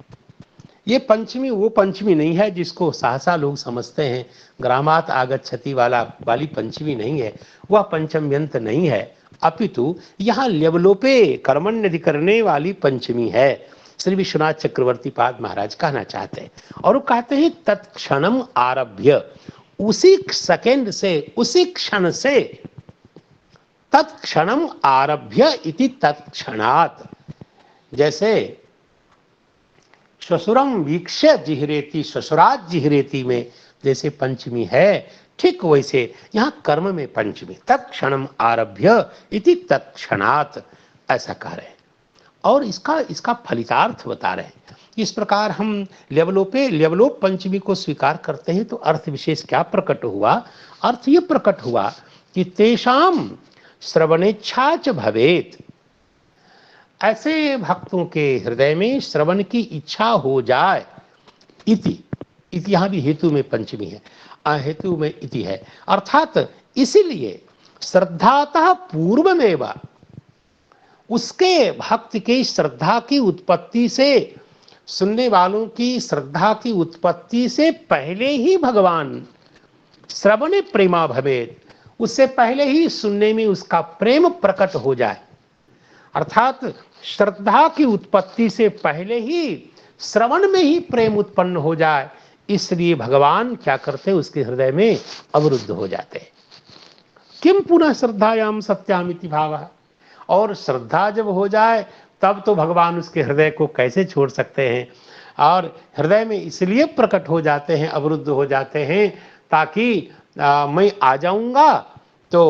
ये पंचमी वो पंचमी नहीं है जिसको सहसा लोग समझते हैं, ग्रामात आगच्छति वाली पंचमी नहीं है, वह पंचम्यंत नहीं है, अपितु यहाँ ल्यवलोपे कर्मण्यधिकरणे वाली पंचमी है। श्री विश्वनाथ चक्रवर्ती पाद महाराज कहना चाहते हैं, और वो कहते हैं तत्क्षणम आरभ्य, उसी सेकेंड से, उसी क्षण से, तत्क्षणम आरभ्य इति तत्क्षणात्। जैसे श्वशुरम वीक्ष्य जिहरेति, श्वशुरात जिहरेति में जैसे पंचमी है, ठीक वैसे यहाँ कर्म में पंचमी, तत्क्षणम आरभ्य इति तत्क्षणात्, ऐसा कह रहे हैं। और इसका फलितार्थ बता रहे हैं। इस प्रकार हम ल्यवलोप पंचमी को स्वीकार करते हैं तो अर्थ विशेष क्या प्रकट हुआ? अर्थ ये प्रकट हुआ कि तेषाम श्रवणेच्छा च भवेत, ऐसे भक्तों के हृदय में श्रवण की इच्छा हो जाए। इति यहाँ भी हेतु में पंचमी है, हेतु में इति है, अर्थात इसीलिए श्रद्धातः पूर्वमेव, उसके भक्त की श्रद्धा की उत्पत्ति से, सुनने वालों की श्रद्धा की उत्पत्ति से पहले ही भगवान श्रवणे प्रेमा भवेत, उससे पहले ही सुनने में उसका प्रेम प्रकट हो जाए। अर्थात श्रद्धा की उत्पत्ति से पहले ही श्रवण में ही प्रेम उत्पन्न हो जाए, इसलिए भगवान क्या करते हैं, उसके हृदय में अवरुद्ध हो जाते हैं। किम पुनः श्रद्धायाम सत्यामिति भावः, और श्रद्धा जब हो जाए तब तो भगवान उसके हृदय को कैसे छोड़ सकते हैं। और हृदय में इसलिए प्रकट हो जाते हैं, अवरुद्ध हो जाते हैं, ताकि मैं आ जाऊंगा तो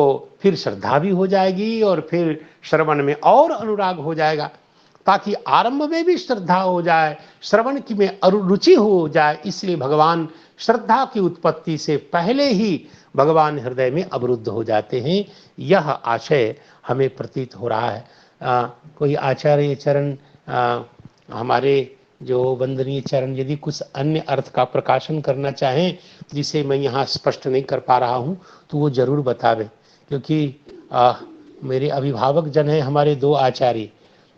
फिर श्रद्धा भी हो जाएगी और फिर श्रवण में और अनुराग हो जाएगा, ताकि आरंभ में भी श्रद्धा हो जाए, श्रवण की में रुचि हो जाए। इसलिए भगवान श्रद्धा की उत्पत्ति से पहले ही भगवान हृदय में अवरुद्ध हो जाते हैं। यह आशय हमें प्रतीत हो रहा है। कोई आचार्य चरण, हमारे जो वंदनीय चरण, यदि कुछ अन्य अर्थ का प्रकाशन करना चाहें जिसे मैं यहाँ स्पष्ट नहीं कर पा रहा हूँ तो वो जरूर बतावें, क्योंकि मेरे अभिभावक जन हैं हमारे दो आचार्य,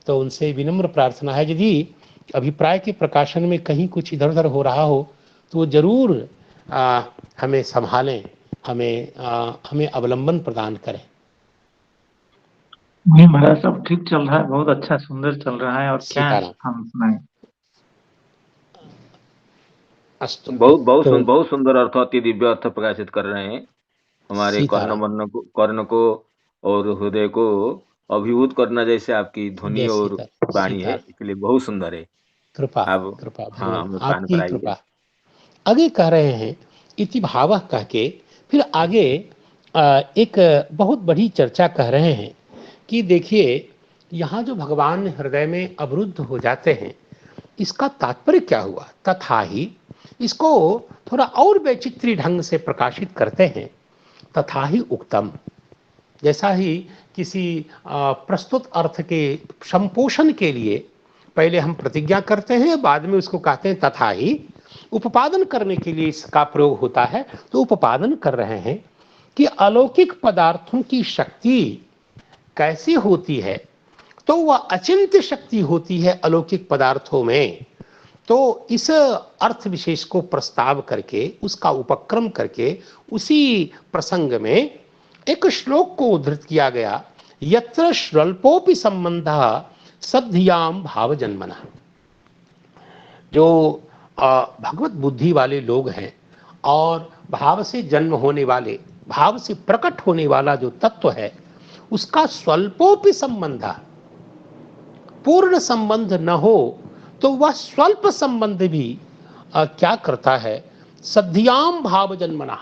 तो उनसे विनम्र प्रार्थना है यदि अभिप्राय के प्रकाशन में कहीं कुछ इधर उधर हो रहा हो तो वो जरूर हमें संभालें, हमें अवलंबन प्रदान करें। नहीं महाराज, सब ठीक चल रहा है, बहुत अच्छा सुंदर चल रहा है, और क्या सीताराम। हम सुनाएं। अस्तु। बहुत सुंदर अर्थ, अति दिव्य अर्थ प्रकाशित कर रहे हैं। हमारे कर्ण को और हृदय को अभिभूत करना जैसे आपकी ध्वनि और वाणी है, इसलिए बहुत सुंदर है। कृपा अब कृपा हाँ, भगवान हमें कान आपकी पर कृपा। आगे कह रहे हैं इति भावः कह के, फिर आगे एक बहुत बड़ी चर्चा कह रहे हैं कि देखिए यहाँ जो भगवान हृदय में अवरुद्ध हो जाते हैं इसका तात्पर्य क्या हुआ। तथा ही इसको थोड़ा और वैचित्र्य ढंग से प्रकाशित करते हैं। तथा ही उक्तम, जैसा ही किसी प्रस्तुत अर्थ के संपोषण के लिए पहले हम प्रतिज्ञा करते हैं, बाद में उसको कहते हैं तथा ही उपादन करने के लिए इसका प्रयोग होता है। तो उपादन कर रहे हैं कि अलौकिक पदार्थों की शक्ति कैसी होती है, तो वह अचिंत्य शक्ति होती है अलौकिक पदार्थों में। तो इस अर्थ विशेष को प्रस्ताव करके उसका उपक्रम करके उसी प्रसंग में एक श्लोक को उद्धृत किया गया, यत्र स्वल्पोपि संबंधः सद्धियाम भाव जन्मना। जो भगवत बुद्धि वाले लोग हैं और भाव से जन्म होने वाले, भाव से प्रकट होने वाला जो तत्व है उसका स्वल्पोपि संबंध, पूर्ण संबंध न हो तो वह स्वल्प संबंध भी क्या करता है, सद्धियाम भाव जन्मना।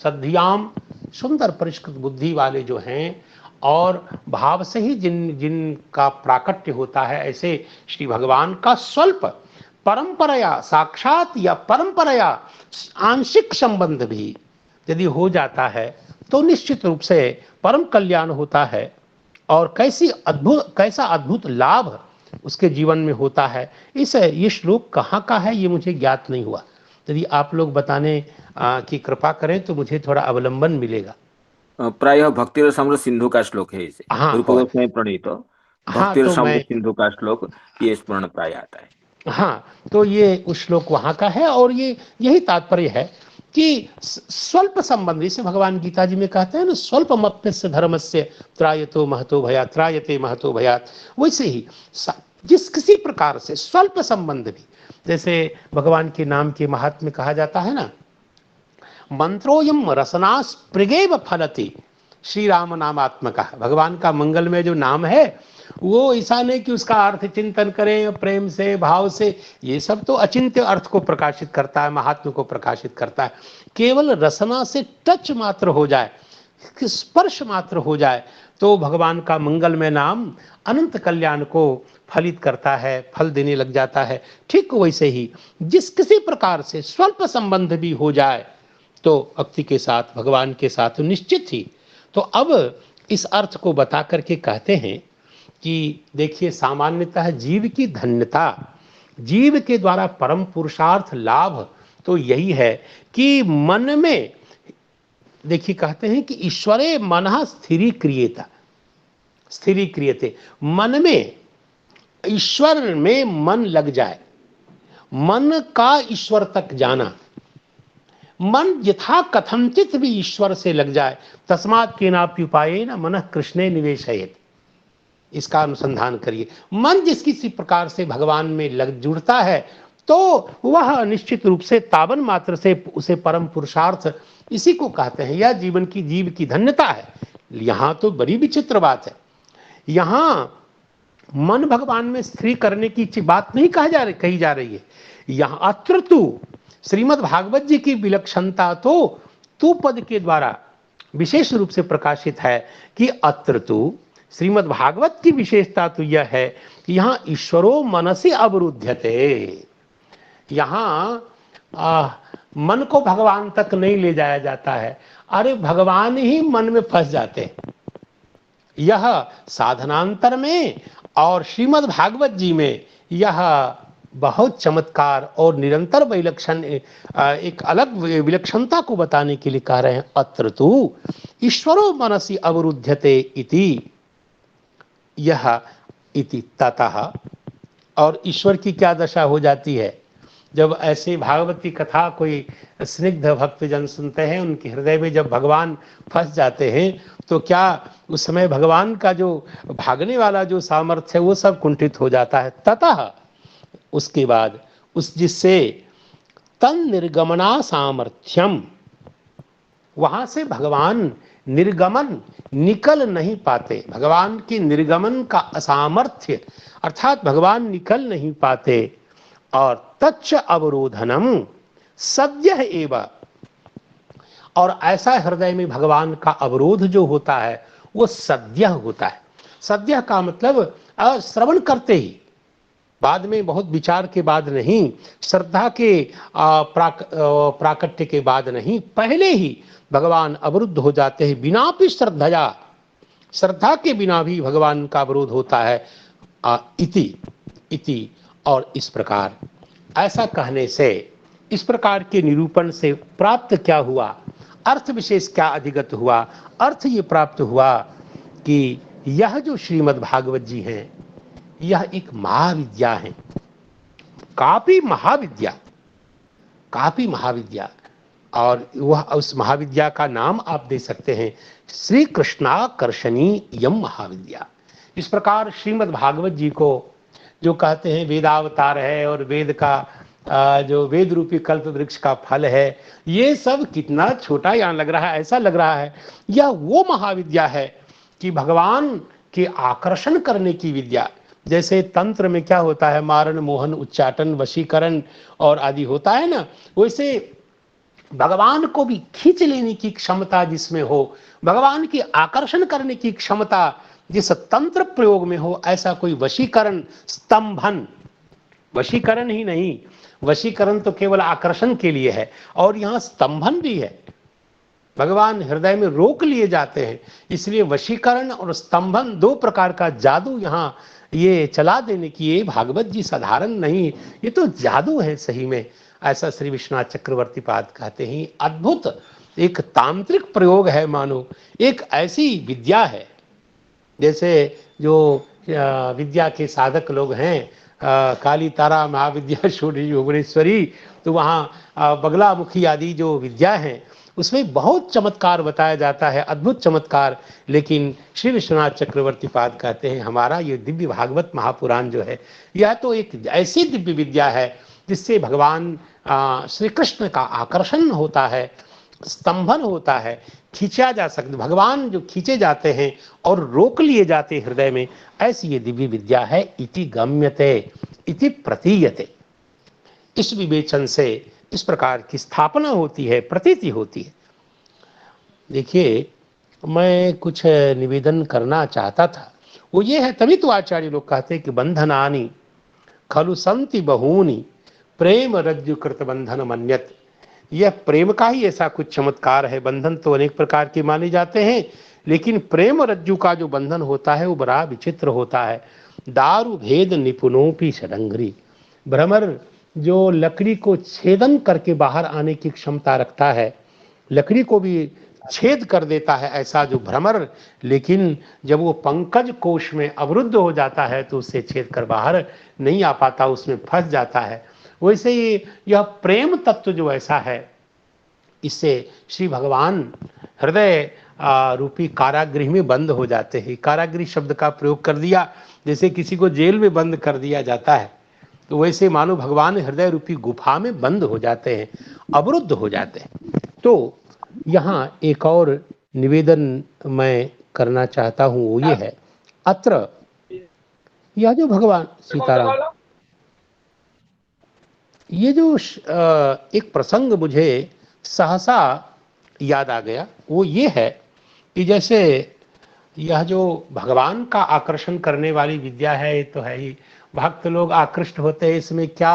सद्धियाम सुंदर परिष्कृत बुद्धि वाले जो हैं और भाव से ही जिनका प्राकट्य होता है, ऐसे श्री भगवान का स्वल्प परंपराया साक्षात या परंपराया आंशिक संबंध भी यदि हो जाता है तो निश्चित रूप से परम कल्याण होता है। और कैसा अद्भुत लाभ उसके जीवन में होता है। ये श्लोक कहाँ का है ये मुझे ज्ञात नहीं हुआ, यदि आप लोग बताने की कृपा करें तो मुझे थोड़ा अवलंबन मिलेगा। प्रायः भक्ति रसामृत सिंधु का श्लोक है इसे, रूपगोस्वामी में प्रणीत भक्ति रसामृत सिंधु का श्लोक ये स्मरण प्राय आता है। हाँ, तो ये उस श्लोक वहां का है और ये यही तात्पर्य है कि स्वल्प संबंध, इसे भगवान गीता जी में कहते हैं ना, स्वल्प मप्यस्य धर्मस्य त्रायतो महतो भयात्, त्रायते महतो भयात्। वैसे ही जिस किसी प्रकार से स्वल्प संबंध भी, जैसे भगवान के नाम के महात्म्य में कहा जाता है ना, मंत्रोयम रसनास्पृगेव फलति, श्री राम नामात्मक। भगवान का मंगल में जो नाम है वो ऐसा नहीं कि उसका अर्थ चिंतन करें प्रेम से भाव से, ये सब तो अचिंत्य अर्थ को प्रकाशित करता है, महात्म को प्रकाशित करता है। केवल रसना से टच मात्र हो जाए, स्पर्श मात्र हो जाए तो भगवान का मंगल में नाम अनंत कल्याण को फलित करता है, फल देने लग जाता है। ठीक वैसे ही जिस किसी प्रकार से स्वल्प संबंध भी हो जाए तो भक्ति के साथ, भगवान के साथ निश्चित ही। तो अब इस अर्थ को बता करके कहते हैं कि देखिए सामान्यतः जीव की धन्यता, जीव के द्वारा परम पुरुषार्थ लाभ तो यही है कि मन में, देखिए कहते हैं कि ईश्वरे मनः स्थिरीक्रियेत, स्थिरीक्रियते, मन में ईश्वर में मन लग जाए, मन का ईश्वर तक जाना, मन यथा कथनचित भी ईश्वर से लग जाए। तस्मात् केनापि उपायेन मनः कृष्णे निवेशयेत्, इसका अनुसंधान करिए। मन जिस किसी प्रकार से भगवान में लग जुड़ता है तो वह निश्चित रूप से तावन मात्र से उसे परम पुरुषार्थ इसी को कहते हैं। यह जीवन की, जीव की धन्यता है। यहाँ तो बड़ी विचित्र बात है, यहाँ मन भगवान में स्थिर करने की बात नहीं कही जा रही है। यहाँ अत्र तो श्रीमद् भागवत जी की विलक्षणता तो तू पद के द्वारा विशेष रूप से प्रकाशित है कि अत्र तु श्रीमद् भागवत की विशेषता तो यह है कि यहाँ ईश्वरो मनसि अवरुध्यते, यहाँ मन को भगवान तक नहीं ले जाया जाता है, अरे भगवान ही मन में फंस जाते हैं। यह साधनांतर में और श्रीमद् भागवत जी में यह बहुत चमत्कार और निरंतर विलक्षण एक अलग विलक्षणता को बताने के लिए कह रहे हैं। अत्र तु ईश्वरो मनसि अवरुध्यते इति, यह इति ततः। और ईश्वर की क्या दशा हो जाती है जब ऐसे भागवती कथा कोई स्निग्ध भक्तजन सुनते हैं, उनके हृदय में जब भगवान फंस जाते हैं तो क्या उस समय भगवान का जो भागने वाला जो सामर्थ्य है वो सब कुंठित हो जाता है। ततः उसके बाद उस जिससे तन निर्गमना सामर्थ्यम, वहां से भगवान निर्गमन निकल नहीं पाते, भगवान की निर्गमन का असामर्थ्य अर्थात भगवान निकल नहीं पाते। और तच्च अवरोधनम सद्य एव, और ऐसा हृदय में भगवान का अवरोध जो होता है वो सद्य होता है। सद्य का मतलब श्रवण करते ही, बाद में बहुत विचार के बाद नहीं, श्रद्धा के प्राकट्य के बाद नहीं, पहले ही भगवान अवरुद्ध हो जाते हैं। बिना भी श्रद्धया, श्रद्धा के बिना भी भगवान का अवरोध होता है। इति और इस प्रकार, ऐसा कहने से, इस प्रकार के निरूपण से प्राप्त क्या हुआ, अर्थ विशेष क्या अधिगत हुआ। अर्थ ये प्राप्त हुआ कि यह जो श्रीमद् भागवत जी हैं यह एक महाविद्या है, काफी महाविद्या, काफी महाविद्या। और वह उस महाविद्या का नाम आप दे सकते हैं श्री कृष्णाकर्षणी यम महाविद्या। इस प्रकार श्रीमद् भागवत जी को जो कहते हैं वेदावतार है और वेद का जो वेद रूपी कल्प वृक्ष का फल है, ये सब कितना छोटा यहाँ लग रहा है। ऐसा लग रहा है यह वो महाविद्या है कि भगवान के आकर्षण करने की विद्या। जैसे तंत्र में क्या होता है, मारण मोहन उच्चाटन वशीकरण और आदि होता है ना, वैसे भगवान को भी खींच लेने की क्षमता जिसमें हो, भगवान की आकर्षण करने की क्षमता जिस तंत्र प्रयोग में हो, ऐसा कोई वशीकरण, स्तंभन, वशीकरण ही नहीं, वशीकरण तो केवल आकर्षण के लिए है, और यहाँ स्तंभन भी है, भगवान हृदय में रोक लिए जाते हैं। इसलिए वशीकरण और स्तंभन दो प्रकार का जादू यहाँ ये चला देने की, ये भागवत जी साधारण नहीं, ये तो जादू है सही में। ऐसा श्री विश्वनाथ चक्रवर्ती पाद कहते हैं। अद्भुत एक तांत्रिक प्रयोग है, मानो एक ऐसी विद्या है जैसे जो विद्या के साधक लोग हैं, काली तारा महाविद्या शोरी भुवनेश्वरी, तो वहाँ बगलामुखी आदि जो विद्या हैं उसमें बहुत चमत्कार बताया जाता है, अद्भुत चमत्कार। लेकिन श्री विश्वनाथ चक्रवर्ती पाद कहते हैं हमारा ये दिव्य भागवत महापुराण जो है, यह तो एक ऐसी दिव्य विद्या है जिससे भगवान श्री कृष्ण का आकर्षण होता है, स्तंभन होता है, खींचा जा सकता, भगवान जो खींचे जाते हैं और रोक लिए जाते हृदय में, ऐसी ये दिव्य विद्या है। इति गम्यते इति प्रतीयते, इस विवेचन से इस प्रकार की स्थापना होती है, प्रतीति होती है। देखिए, मैं कुछ निवेदन करना चाहता था, वो ये है, तभी तो आचार्य लोग कहते हैं कि बंधनानि खलु संति बहूनि प्रेम रज्जु कृत बंधन मन्यत। यह प्रेम का ही ऐसा कुछ चमत्कार है। बंधन तो अनेक प्रकार के माने जाते हैं, लेकिन प्रेम रज्जु का जो बंधन होता है वो बड़ा विचित्र होता है। दारु भेद निपुणोपी षडंगरी, भ्रमर जो लकड़ी को छेदन करके बाहर आने की क्षमता रखता है, लकड़ी को भी छेद कर देता है ऐसा जो भ्रमर, लेकिन जब वो पंकज कोश में अवरुद्ध हो जाता है तो उससे छेद कर बाहर नहीं आ पाता, उसमें फंस जाता है। वैसे ही यह प्रेम तत्व जो ऐसा है, इससे श्री भगवान हृदय रूपी कारागृह में बंद हो जाते हैं। कारागृह शब्द का प्रयोग कर दिया, जैसे किसी को जेल में बंद कर दिया जाता है, तो वैसे मानो भगवान हृदय रूपी गुफा में बंद हो जाते हैं, अवरुद्ध हो जाते हैं। तो यहाँ एक और निवेदन मैं करना चाहता हूँ, वो ये है, अत्र यह जो भगवान सीताराम, ये जो एक प्रसंग मुझे सहसा याद आ गया, वो ये है कि जैसे यह जो भगवान का आकर्षण करने वाली विद्या है, ये तो है ही, भक्त लोग आकृष्ट होते हैं, इसमें क्या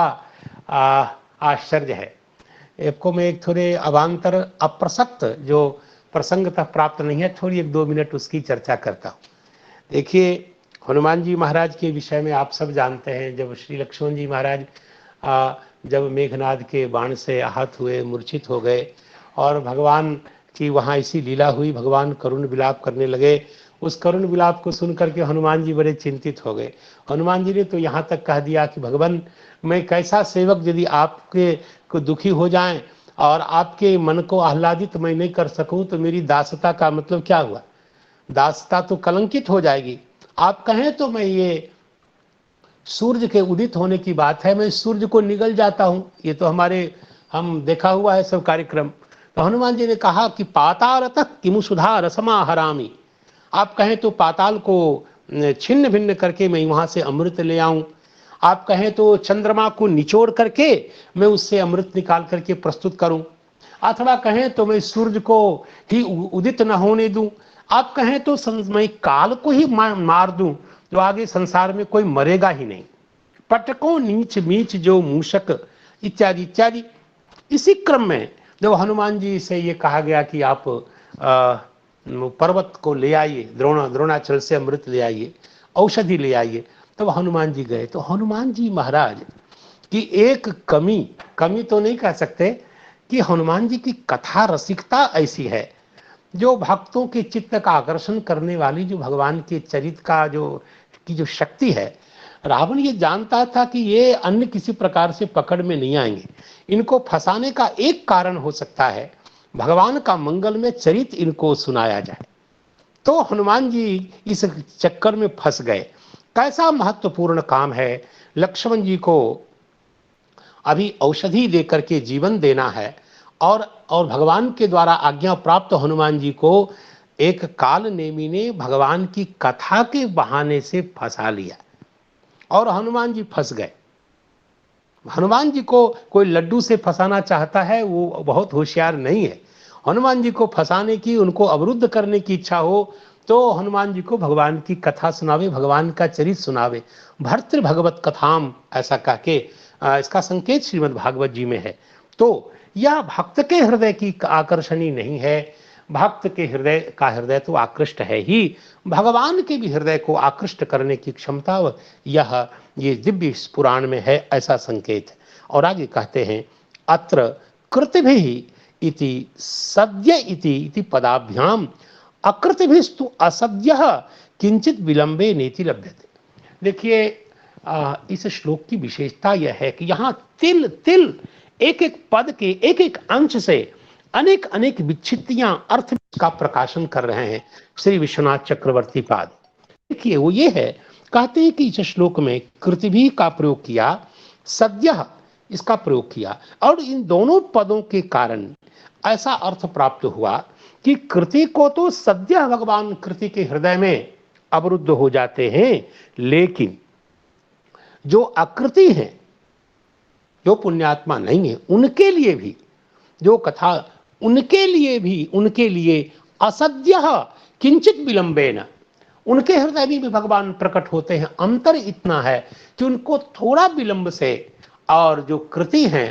आश्चर्य है। आपको मैं एक थोड़े अवान्तर अप्रसक्त जो प्रसंगतः प्राप्त नहीं है, थोड़ी 1-2 मिनट उसकी चर्चा करता हूँ। देखिए, हनुमान जी महाराज के विषय में आप सब जानते हैं, जब श्री लक्ष्मण जी महाराज जब मेघनाद के बाण से आहत हुए, मूर्छित हो गए, और भगवान की वहाँ ऐसी लीला हुई, भगवान करुण विलाप करने लगे। उस करुण विलाप को सुन करके हनुमान जी बड़े चिंतित हो गए। हनुमान जी ने तो यहाँ तक कह दिया कि भगवान, मैं कैसा सेवक, यदि आपके को दुखी हो जाएं और आपके मन को आह्लादित मैं नहीं कर सकूं, तो मेरी दासता का मतलब क्या हुआ? दासता तो कलंकित हो जाएगी। आप कहें तो मैं ये सूर्य के उदित होने की बात है, मैं सूर्य को निगल जाता हूं, ये तो हम देखा हुआ है सब कार्यक्रम। तो हनुमान जी ने कहा कि पाताल तक किमु सुधा रसमा हरामी, आप कहें तो पाताल को छिन्न भिन्न करके मैं वहां से अमृत ले आऊं, आप कहें तो चंद्रमा को निचोड़ करके मैं उससे अमृत निकाल करके प्रस्तुत करूं, अथवा कहें तो मैं सूर्य को ही उदित न होने दूं, आप कहें तो मैं काल को ही मार दूं, जो आगे संसार में कोई मरेगा ही नहीं, पटको नीच मीच जो मूषक, इत्यादि इत्यादि। इसी क्रम में जब हनुमान जी से ये कहा गया कि आप पर्वत को ले आइए, द्रोणाचल से अमृत ले आइए, औषधि ले आइए, तब हनुमान जी गए। तो हनुमान जी महाराज की एक कमी तो नहीं कह सकते, कि हनुमान जी की कथा रसिकता ऐसी है, जो भक्तों के चित्त का आकर्षण करने वाली, जो भगवान के चरित्र का जो शक्ति है। रावण ये जानता था कि ये अन्य किसी प्रकार से पकड़ में नहीं आएंगे, इनको फंसाने का एक कारण हो सकता है भगवान का मंगल में चरित्र इनको सुनाया जाए। तो हनुमान जी इस चक्कर में फंस गए। कैसा महत्वपूर्ण काम है, लक्ष्मण जी को अभी औषधि देकर के जीवन देना है, और भगवान के द्वारा आज्ञा प्राप्त हनुमान जी को एक काल नेमी ने भगवान की कथा के बहाने से फंसा लिया, और हनुमान जी फंस गए। हनुमान जी को कोई लड्डू से फंसाना चाहता है, वो बहुत होशियार नहीं है। हनुमान जी को फंसाने की, उनको अवरुद्ध करने की इच्छा हो तो हनुमान जी को भगवान की कथा सुनावे, भगवान का चरित्र सुनावे। भर्तृ भगवत कथाम, ऐसा कह के इसका संकेत श्रीमद् भागवत जी में है। तो यह भक्त के हृदय की आकर्षणी नहीं है, भक्त के हृदय तो आकृष्ट है ही, भगवान के भी हृदय को आकृष्ट करने की क्षमता ये दिव्य पुराण में है, ऐसा संकेत है। और आगे कहते हैं, अत्र कृतिभिः इति सद्य इति पदाभ्याम अकृतिभिस्तु असद्यः किंचित विलंबे नेति लभ्यते। देखिए, इस श्लोक की विशेषता यह है कि यहाँ तिल तिल एक एक पद के एक एक अंश से अनेक अनेक विच्छित्तियां अर्थ का प्रकाशन कर रहे हैं श्री विश्वनाथ चक्रवर्ती पाद। देखिए, वो ये है, कहते हैं कि इस श्लोक में कृतिभी का प्रयोग किया, सद्यः इसका प्रयोग किया, और इन दोनों पदों के कारण ऐसा अर्थ प्राप्त हुआ कि कृति को तो सद्यः भगवान कृति के हृदय में अवरुद्ध हो जाते हैं, लेकिन जो अकृति हैं, जो पुण्यात्मा नहीं है, उनके लिए भी जो कथा, उनके लिए असद्यः किंचित विलंबेन, उनके हृदय में भी भगवान प्रकट होते हैं। अंतर इतना है कि उनको थोड़ा विलंब से, और जो कृति हैं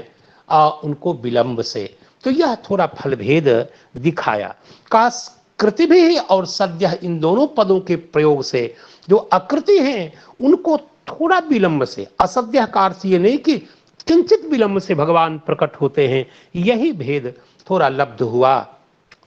उनको विलंब से। तो यह थोड़ा फलभेद दिखाया। काश कृति भी और सद्यः इन दोनों पदों के प्रयोग से जो अकृति हैं उनको थोड़ा विलंब से, असद्यः का अर्थ ये नहीं कि किंचित विलंब से भगवान प्रकट होते हैं, यही भेद थोड़ा लब्ध हुआ।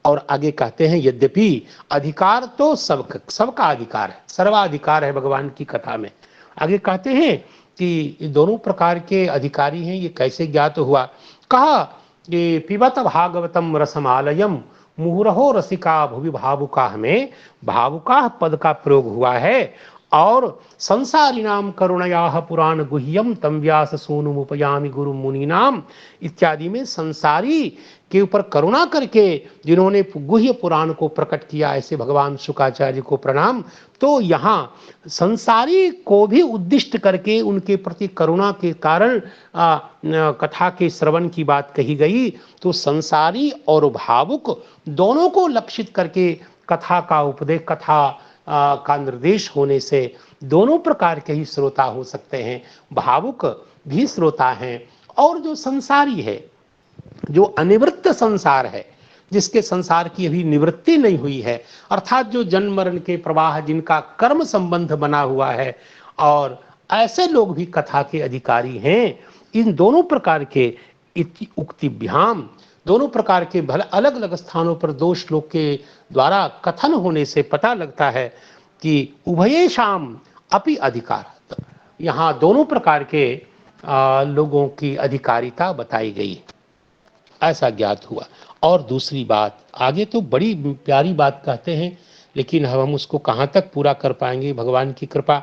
और आगे कहते हैं, यद्यपि अधिकार तो सबका अधिकार है, सर्वाधिकार है भगवान की कथा में। आगे कहते हैं कि दोनों प्रकार के अधिकारी हैं, ये कैसे ज्ञात हुआ? कहा कि पिबत भागवतम रसमालयम मुहुरहो रसिका भुवि भावुका, में भावुका पद का प्रयोग हुआ है, और संसारिणाम करुणया पुराण गुह्यम तम व्यास सोनुमुपयामि गुरु मुनीनाम इत्यादि में संसारी के ऊपर करुणा करके जिन्होंने गुह्य पुराण को प्रकट किया, ऐसे भगवान शुकाचार्य को प्रणाम। तो यहाँ संसारी को भी उद्दिष्ट करके उनके प्रति करुणा के कारण कथा के श्रवण की बात कही गई। तो संसारी और भावुक दोनों को लक्षित करके कथा का उपदेश, कथा का निर्देश होने से दोनों प्रकार के ही श्रोता हो सकते हैं। भावुक भी श्रोता हैं और जो संसारी है, जो अनिवृत्त संसार है, जिसके संसार की अभी निवृत्ति नहीं हुई है, अर्थात जो जन्म मरण के प्रवाह, जिनका कर्म संबंध बना हुआ है, और ऐसे लोग भी कथा के अधिकारी हैं। इन दोनों प्रकार के उक्तिभ्याम, दोनों प्रकार के भले अलग अलग स्थानों पर दो श्लोक के द्वारा कथन होने से पता लगता है कि उभयेषाम अपि अधिकार, यहाँ दोनों प्रकार के लोगों की अधिकारिता बताई गई, ऐसा ज्ञात हुआ। और दूसरी बात, आगे तो बड़ी प्यारी बात कहते हैं, लेकिन हम उसको कहाँ तक पूरा कर पाएंगे, भगवान की कृपा।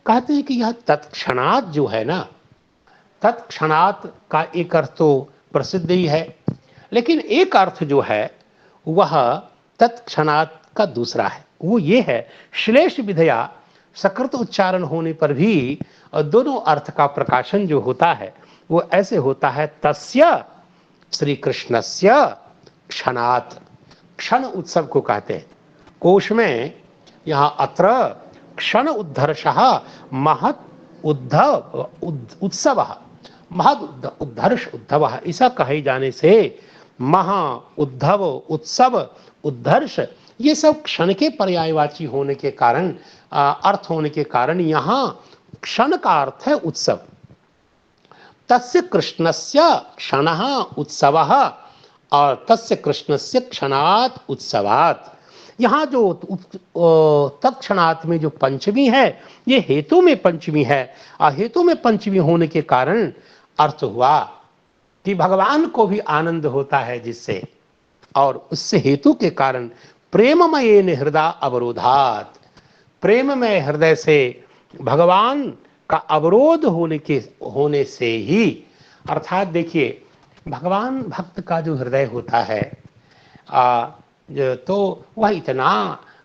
कहते हैं कि यह तत्क्षणात जो है ना, तत्क्षणात का एक अर्थ तो प्रसिद्ध ही है, लेकिन एक अर्थ जो है वह तत्क्षणात का दूसरा है। वो ये है, श्लेष विधया सकृत उच्चारण होने पर भी दोनों अर्थ का प्रकाशन जो होता है वो ऐसे होता है, तस्य श्री कृष्णस्य क्षणात, क्षण उत्सव को कहते हैं। कोश में यहाँ अत्र क्षण उद्धर्षः महत् उद्धव उत्सव, महद उद्धर्ष उद्धव, ऐसा कहे जाने से महा उद्धव उत्सव उद्धर्ष ये सब क्षण के पर्यायवाची होने के कारण, अर्थ होने के कारण यहाँ क्षण का अर्थ है उत्सव। तस्य कृष्णस्य क्षणः उत्सवः और तस्य कृष्णस्य क्षणात् उत्सवात्। यहाँ जो तत्क्षणात् में जो पंचमी है, ये हेतु में पंचमी है। हेतु में पंचमी होने के कारण अर्थ हुआ कि भगवान को भी आनंद होता है जिससे, और उससे हेतु के कारण प्रेममयेन हृदय अवरोधात्, प्रेममय हृदय से भगवान का अवरोध होने से ही, अर्थात देखिए भगवान भक्त का जो हृदय होता है तो वह इतना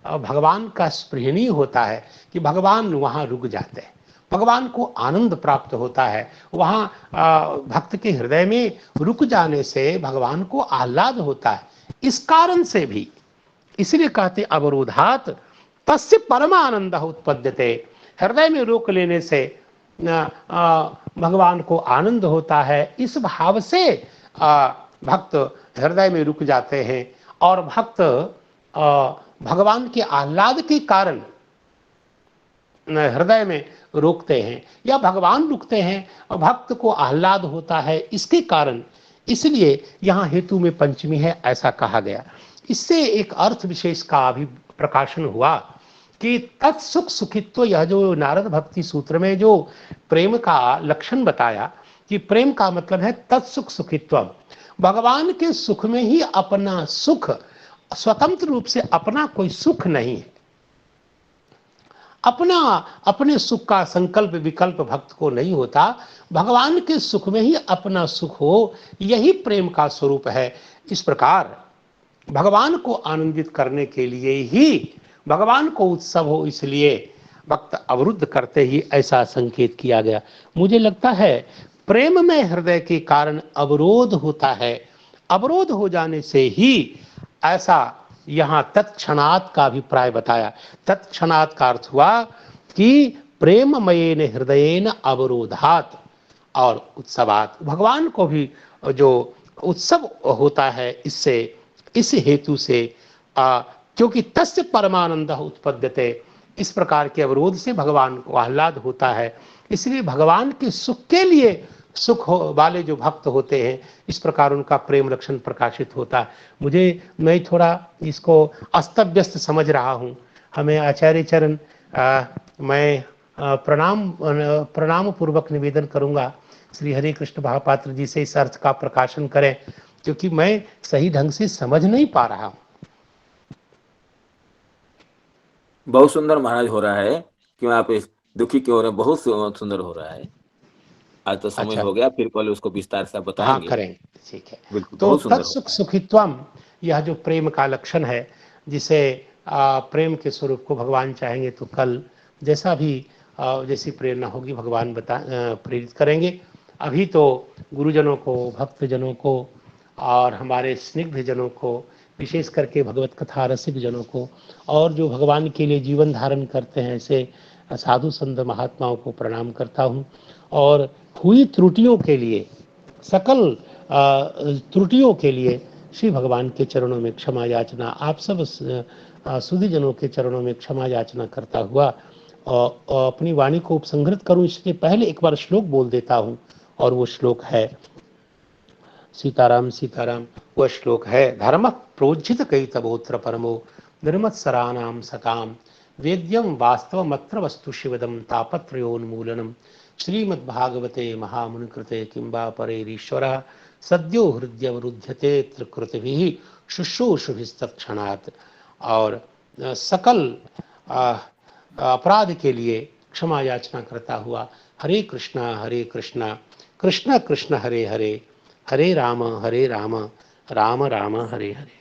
भगवान का स्पृहणीय होता है कि भगवान वहाँ रुक जाते हैं, भगवान को आनंद प्राप्त होता है। वहाँ भक्त के हृदय में रुक जाने से भगवान को आह्लाद होता है। इस कारण से भी, इसलिए कहते अवरोधात तस्य परमानंद उत्पद्यते, हृदय में रोक लेने से भगवान को आनंद होता है। इस भाव से भक्त हृदय में रुक जाते हैं और भक्त भगवान के आह्लाद के कारण हृदय में रोकते हैं, या भगवान रुकते हैं और भक्त को आह्लाद होता है इसके कारण, इसलिए यहाँ हेतु में पंचमी है, ऐसा कहा गया। इससे एक अर्थ विशेष का भी प्रकाशन हुआ कि तत्सुख सुखित्व, यह जो नारद भक्ति सूत्र में जो प्रेम का लक्षण बताया कि प्रेम का मतलब है तत्सुख सुखित्व, भगवान के सुख में ही अपना सुख, स्वतंत्र रूप से अपना कोई सुख नहीं है, अपने सुख का संकल्प विकल्प भक्त को नहीं होता, भगवान के सुख में ही अपना सुख हो, यही प्रेम का स्वरूप है। इस प्रकार भगवान को आनंदित करने के लिए ही, भगवान को उत्सव हो इसलिए भक्त अवरुद्ध करते ही ऐसा संकेत किया गया। मुझे लगता है प्रेम में हृदय के कारण अवरोध होता है, अवरोध हो जाने से ही ऐसा यहाँ तत्क्षणात् का अभिप्राय बताया। तत्क्षणात् का अर्थ हुआ कि प्रेममयेन हृदयेन अवरोधात् और उत्सवात्, भगवान को भी जो उत्सव होता है इससे, इस हेतु से क्योंकि तस्य परमानंद उत्पद्यते, इस प्रकार के अवरोध से भगवान को आह्लाद होता है, इसलिए भगवान के सुख के लिए सुख वाले जो भक्त होते हैं, इस प्रकार उनका प्रेम लक्षण प्रकाशित होता है। मैं थोड़ा इसको अस्त व्यस्त समझ रहा हूँ। हमें आचार्य चरण मैं प्रणाम पूर्वक निवेदन करूँगा श्री हरे कृष्ण महापात्र जी से इस अर्थ का प्रकाशन करें, क्योंकि मैं सही ढंग से समझ नहीं पा रहा हूँ। बहुत सुंदर महाराज हो रहा है। क्यों आप दुखी क्यों हो रहे हैं? बहुत सुंदर हो रहा है। आज तो समय अच्छा, हो गया, फिर कल उसको विस्तार से आप हाँ बताएंगे। करेंगे, ठीक है। बिल्कुल, तो बहुत सुंदर हो तत्सुख रहा है। सुखित्वम, यह जो प्रेम का लक्षण है, जिसे प्रेम के स्वरूप को भगवान चाहेंगे तो कल जैसा भी जैसी प्रेरणा होगी भगवान प्रेरित करेंगे। अभी तो गुरुजनों को, भक्तजनों को और हमारे स्निग्ध जनों को, विशेष करके भगवत कथा रसिक जनों को, और जो भगवान के लिए जीवन धारण करते हैं ऐसे साधु संत महात्माओं को प्रणाम करता हूँ। और हुई त्रुटियों के लिए, सकल त्रुटियों के लिए श्री भगवान के चरणों में क्षमा याचना, आप सब सुधी जनों के चरणों में क्षमा याचना करता हुआ और अपनी वाणी को उपसंहृत करूं, इसके पहले एक बार श्लोक बोल देता हूं। और वो श्लोक है, सीताराम सीताराम, वह श्लोक है, धर्म प्रोज्झित कैतवोत्र परमो निर्मत्सराणाम सताम वेद्यम वास्तवमत्र वस्तु शिवदम तापत्रयोन्मूलनम श्रीमद्भागवते महामुनिकृते किंबा परेरीश्वर सद्यो हृदयवरुध्यते त्रिकृतिभिः शुश्रूषुभिस्तत्क्षणात्। और सकल अपराध के लिए क्षमा याचना करता हुआ हरे कृष्णा कृष्ण कृष्ण हरे हरे, हरे राम राम राम हरे हरे।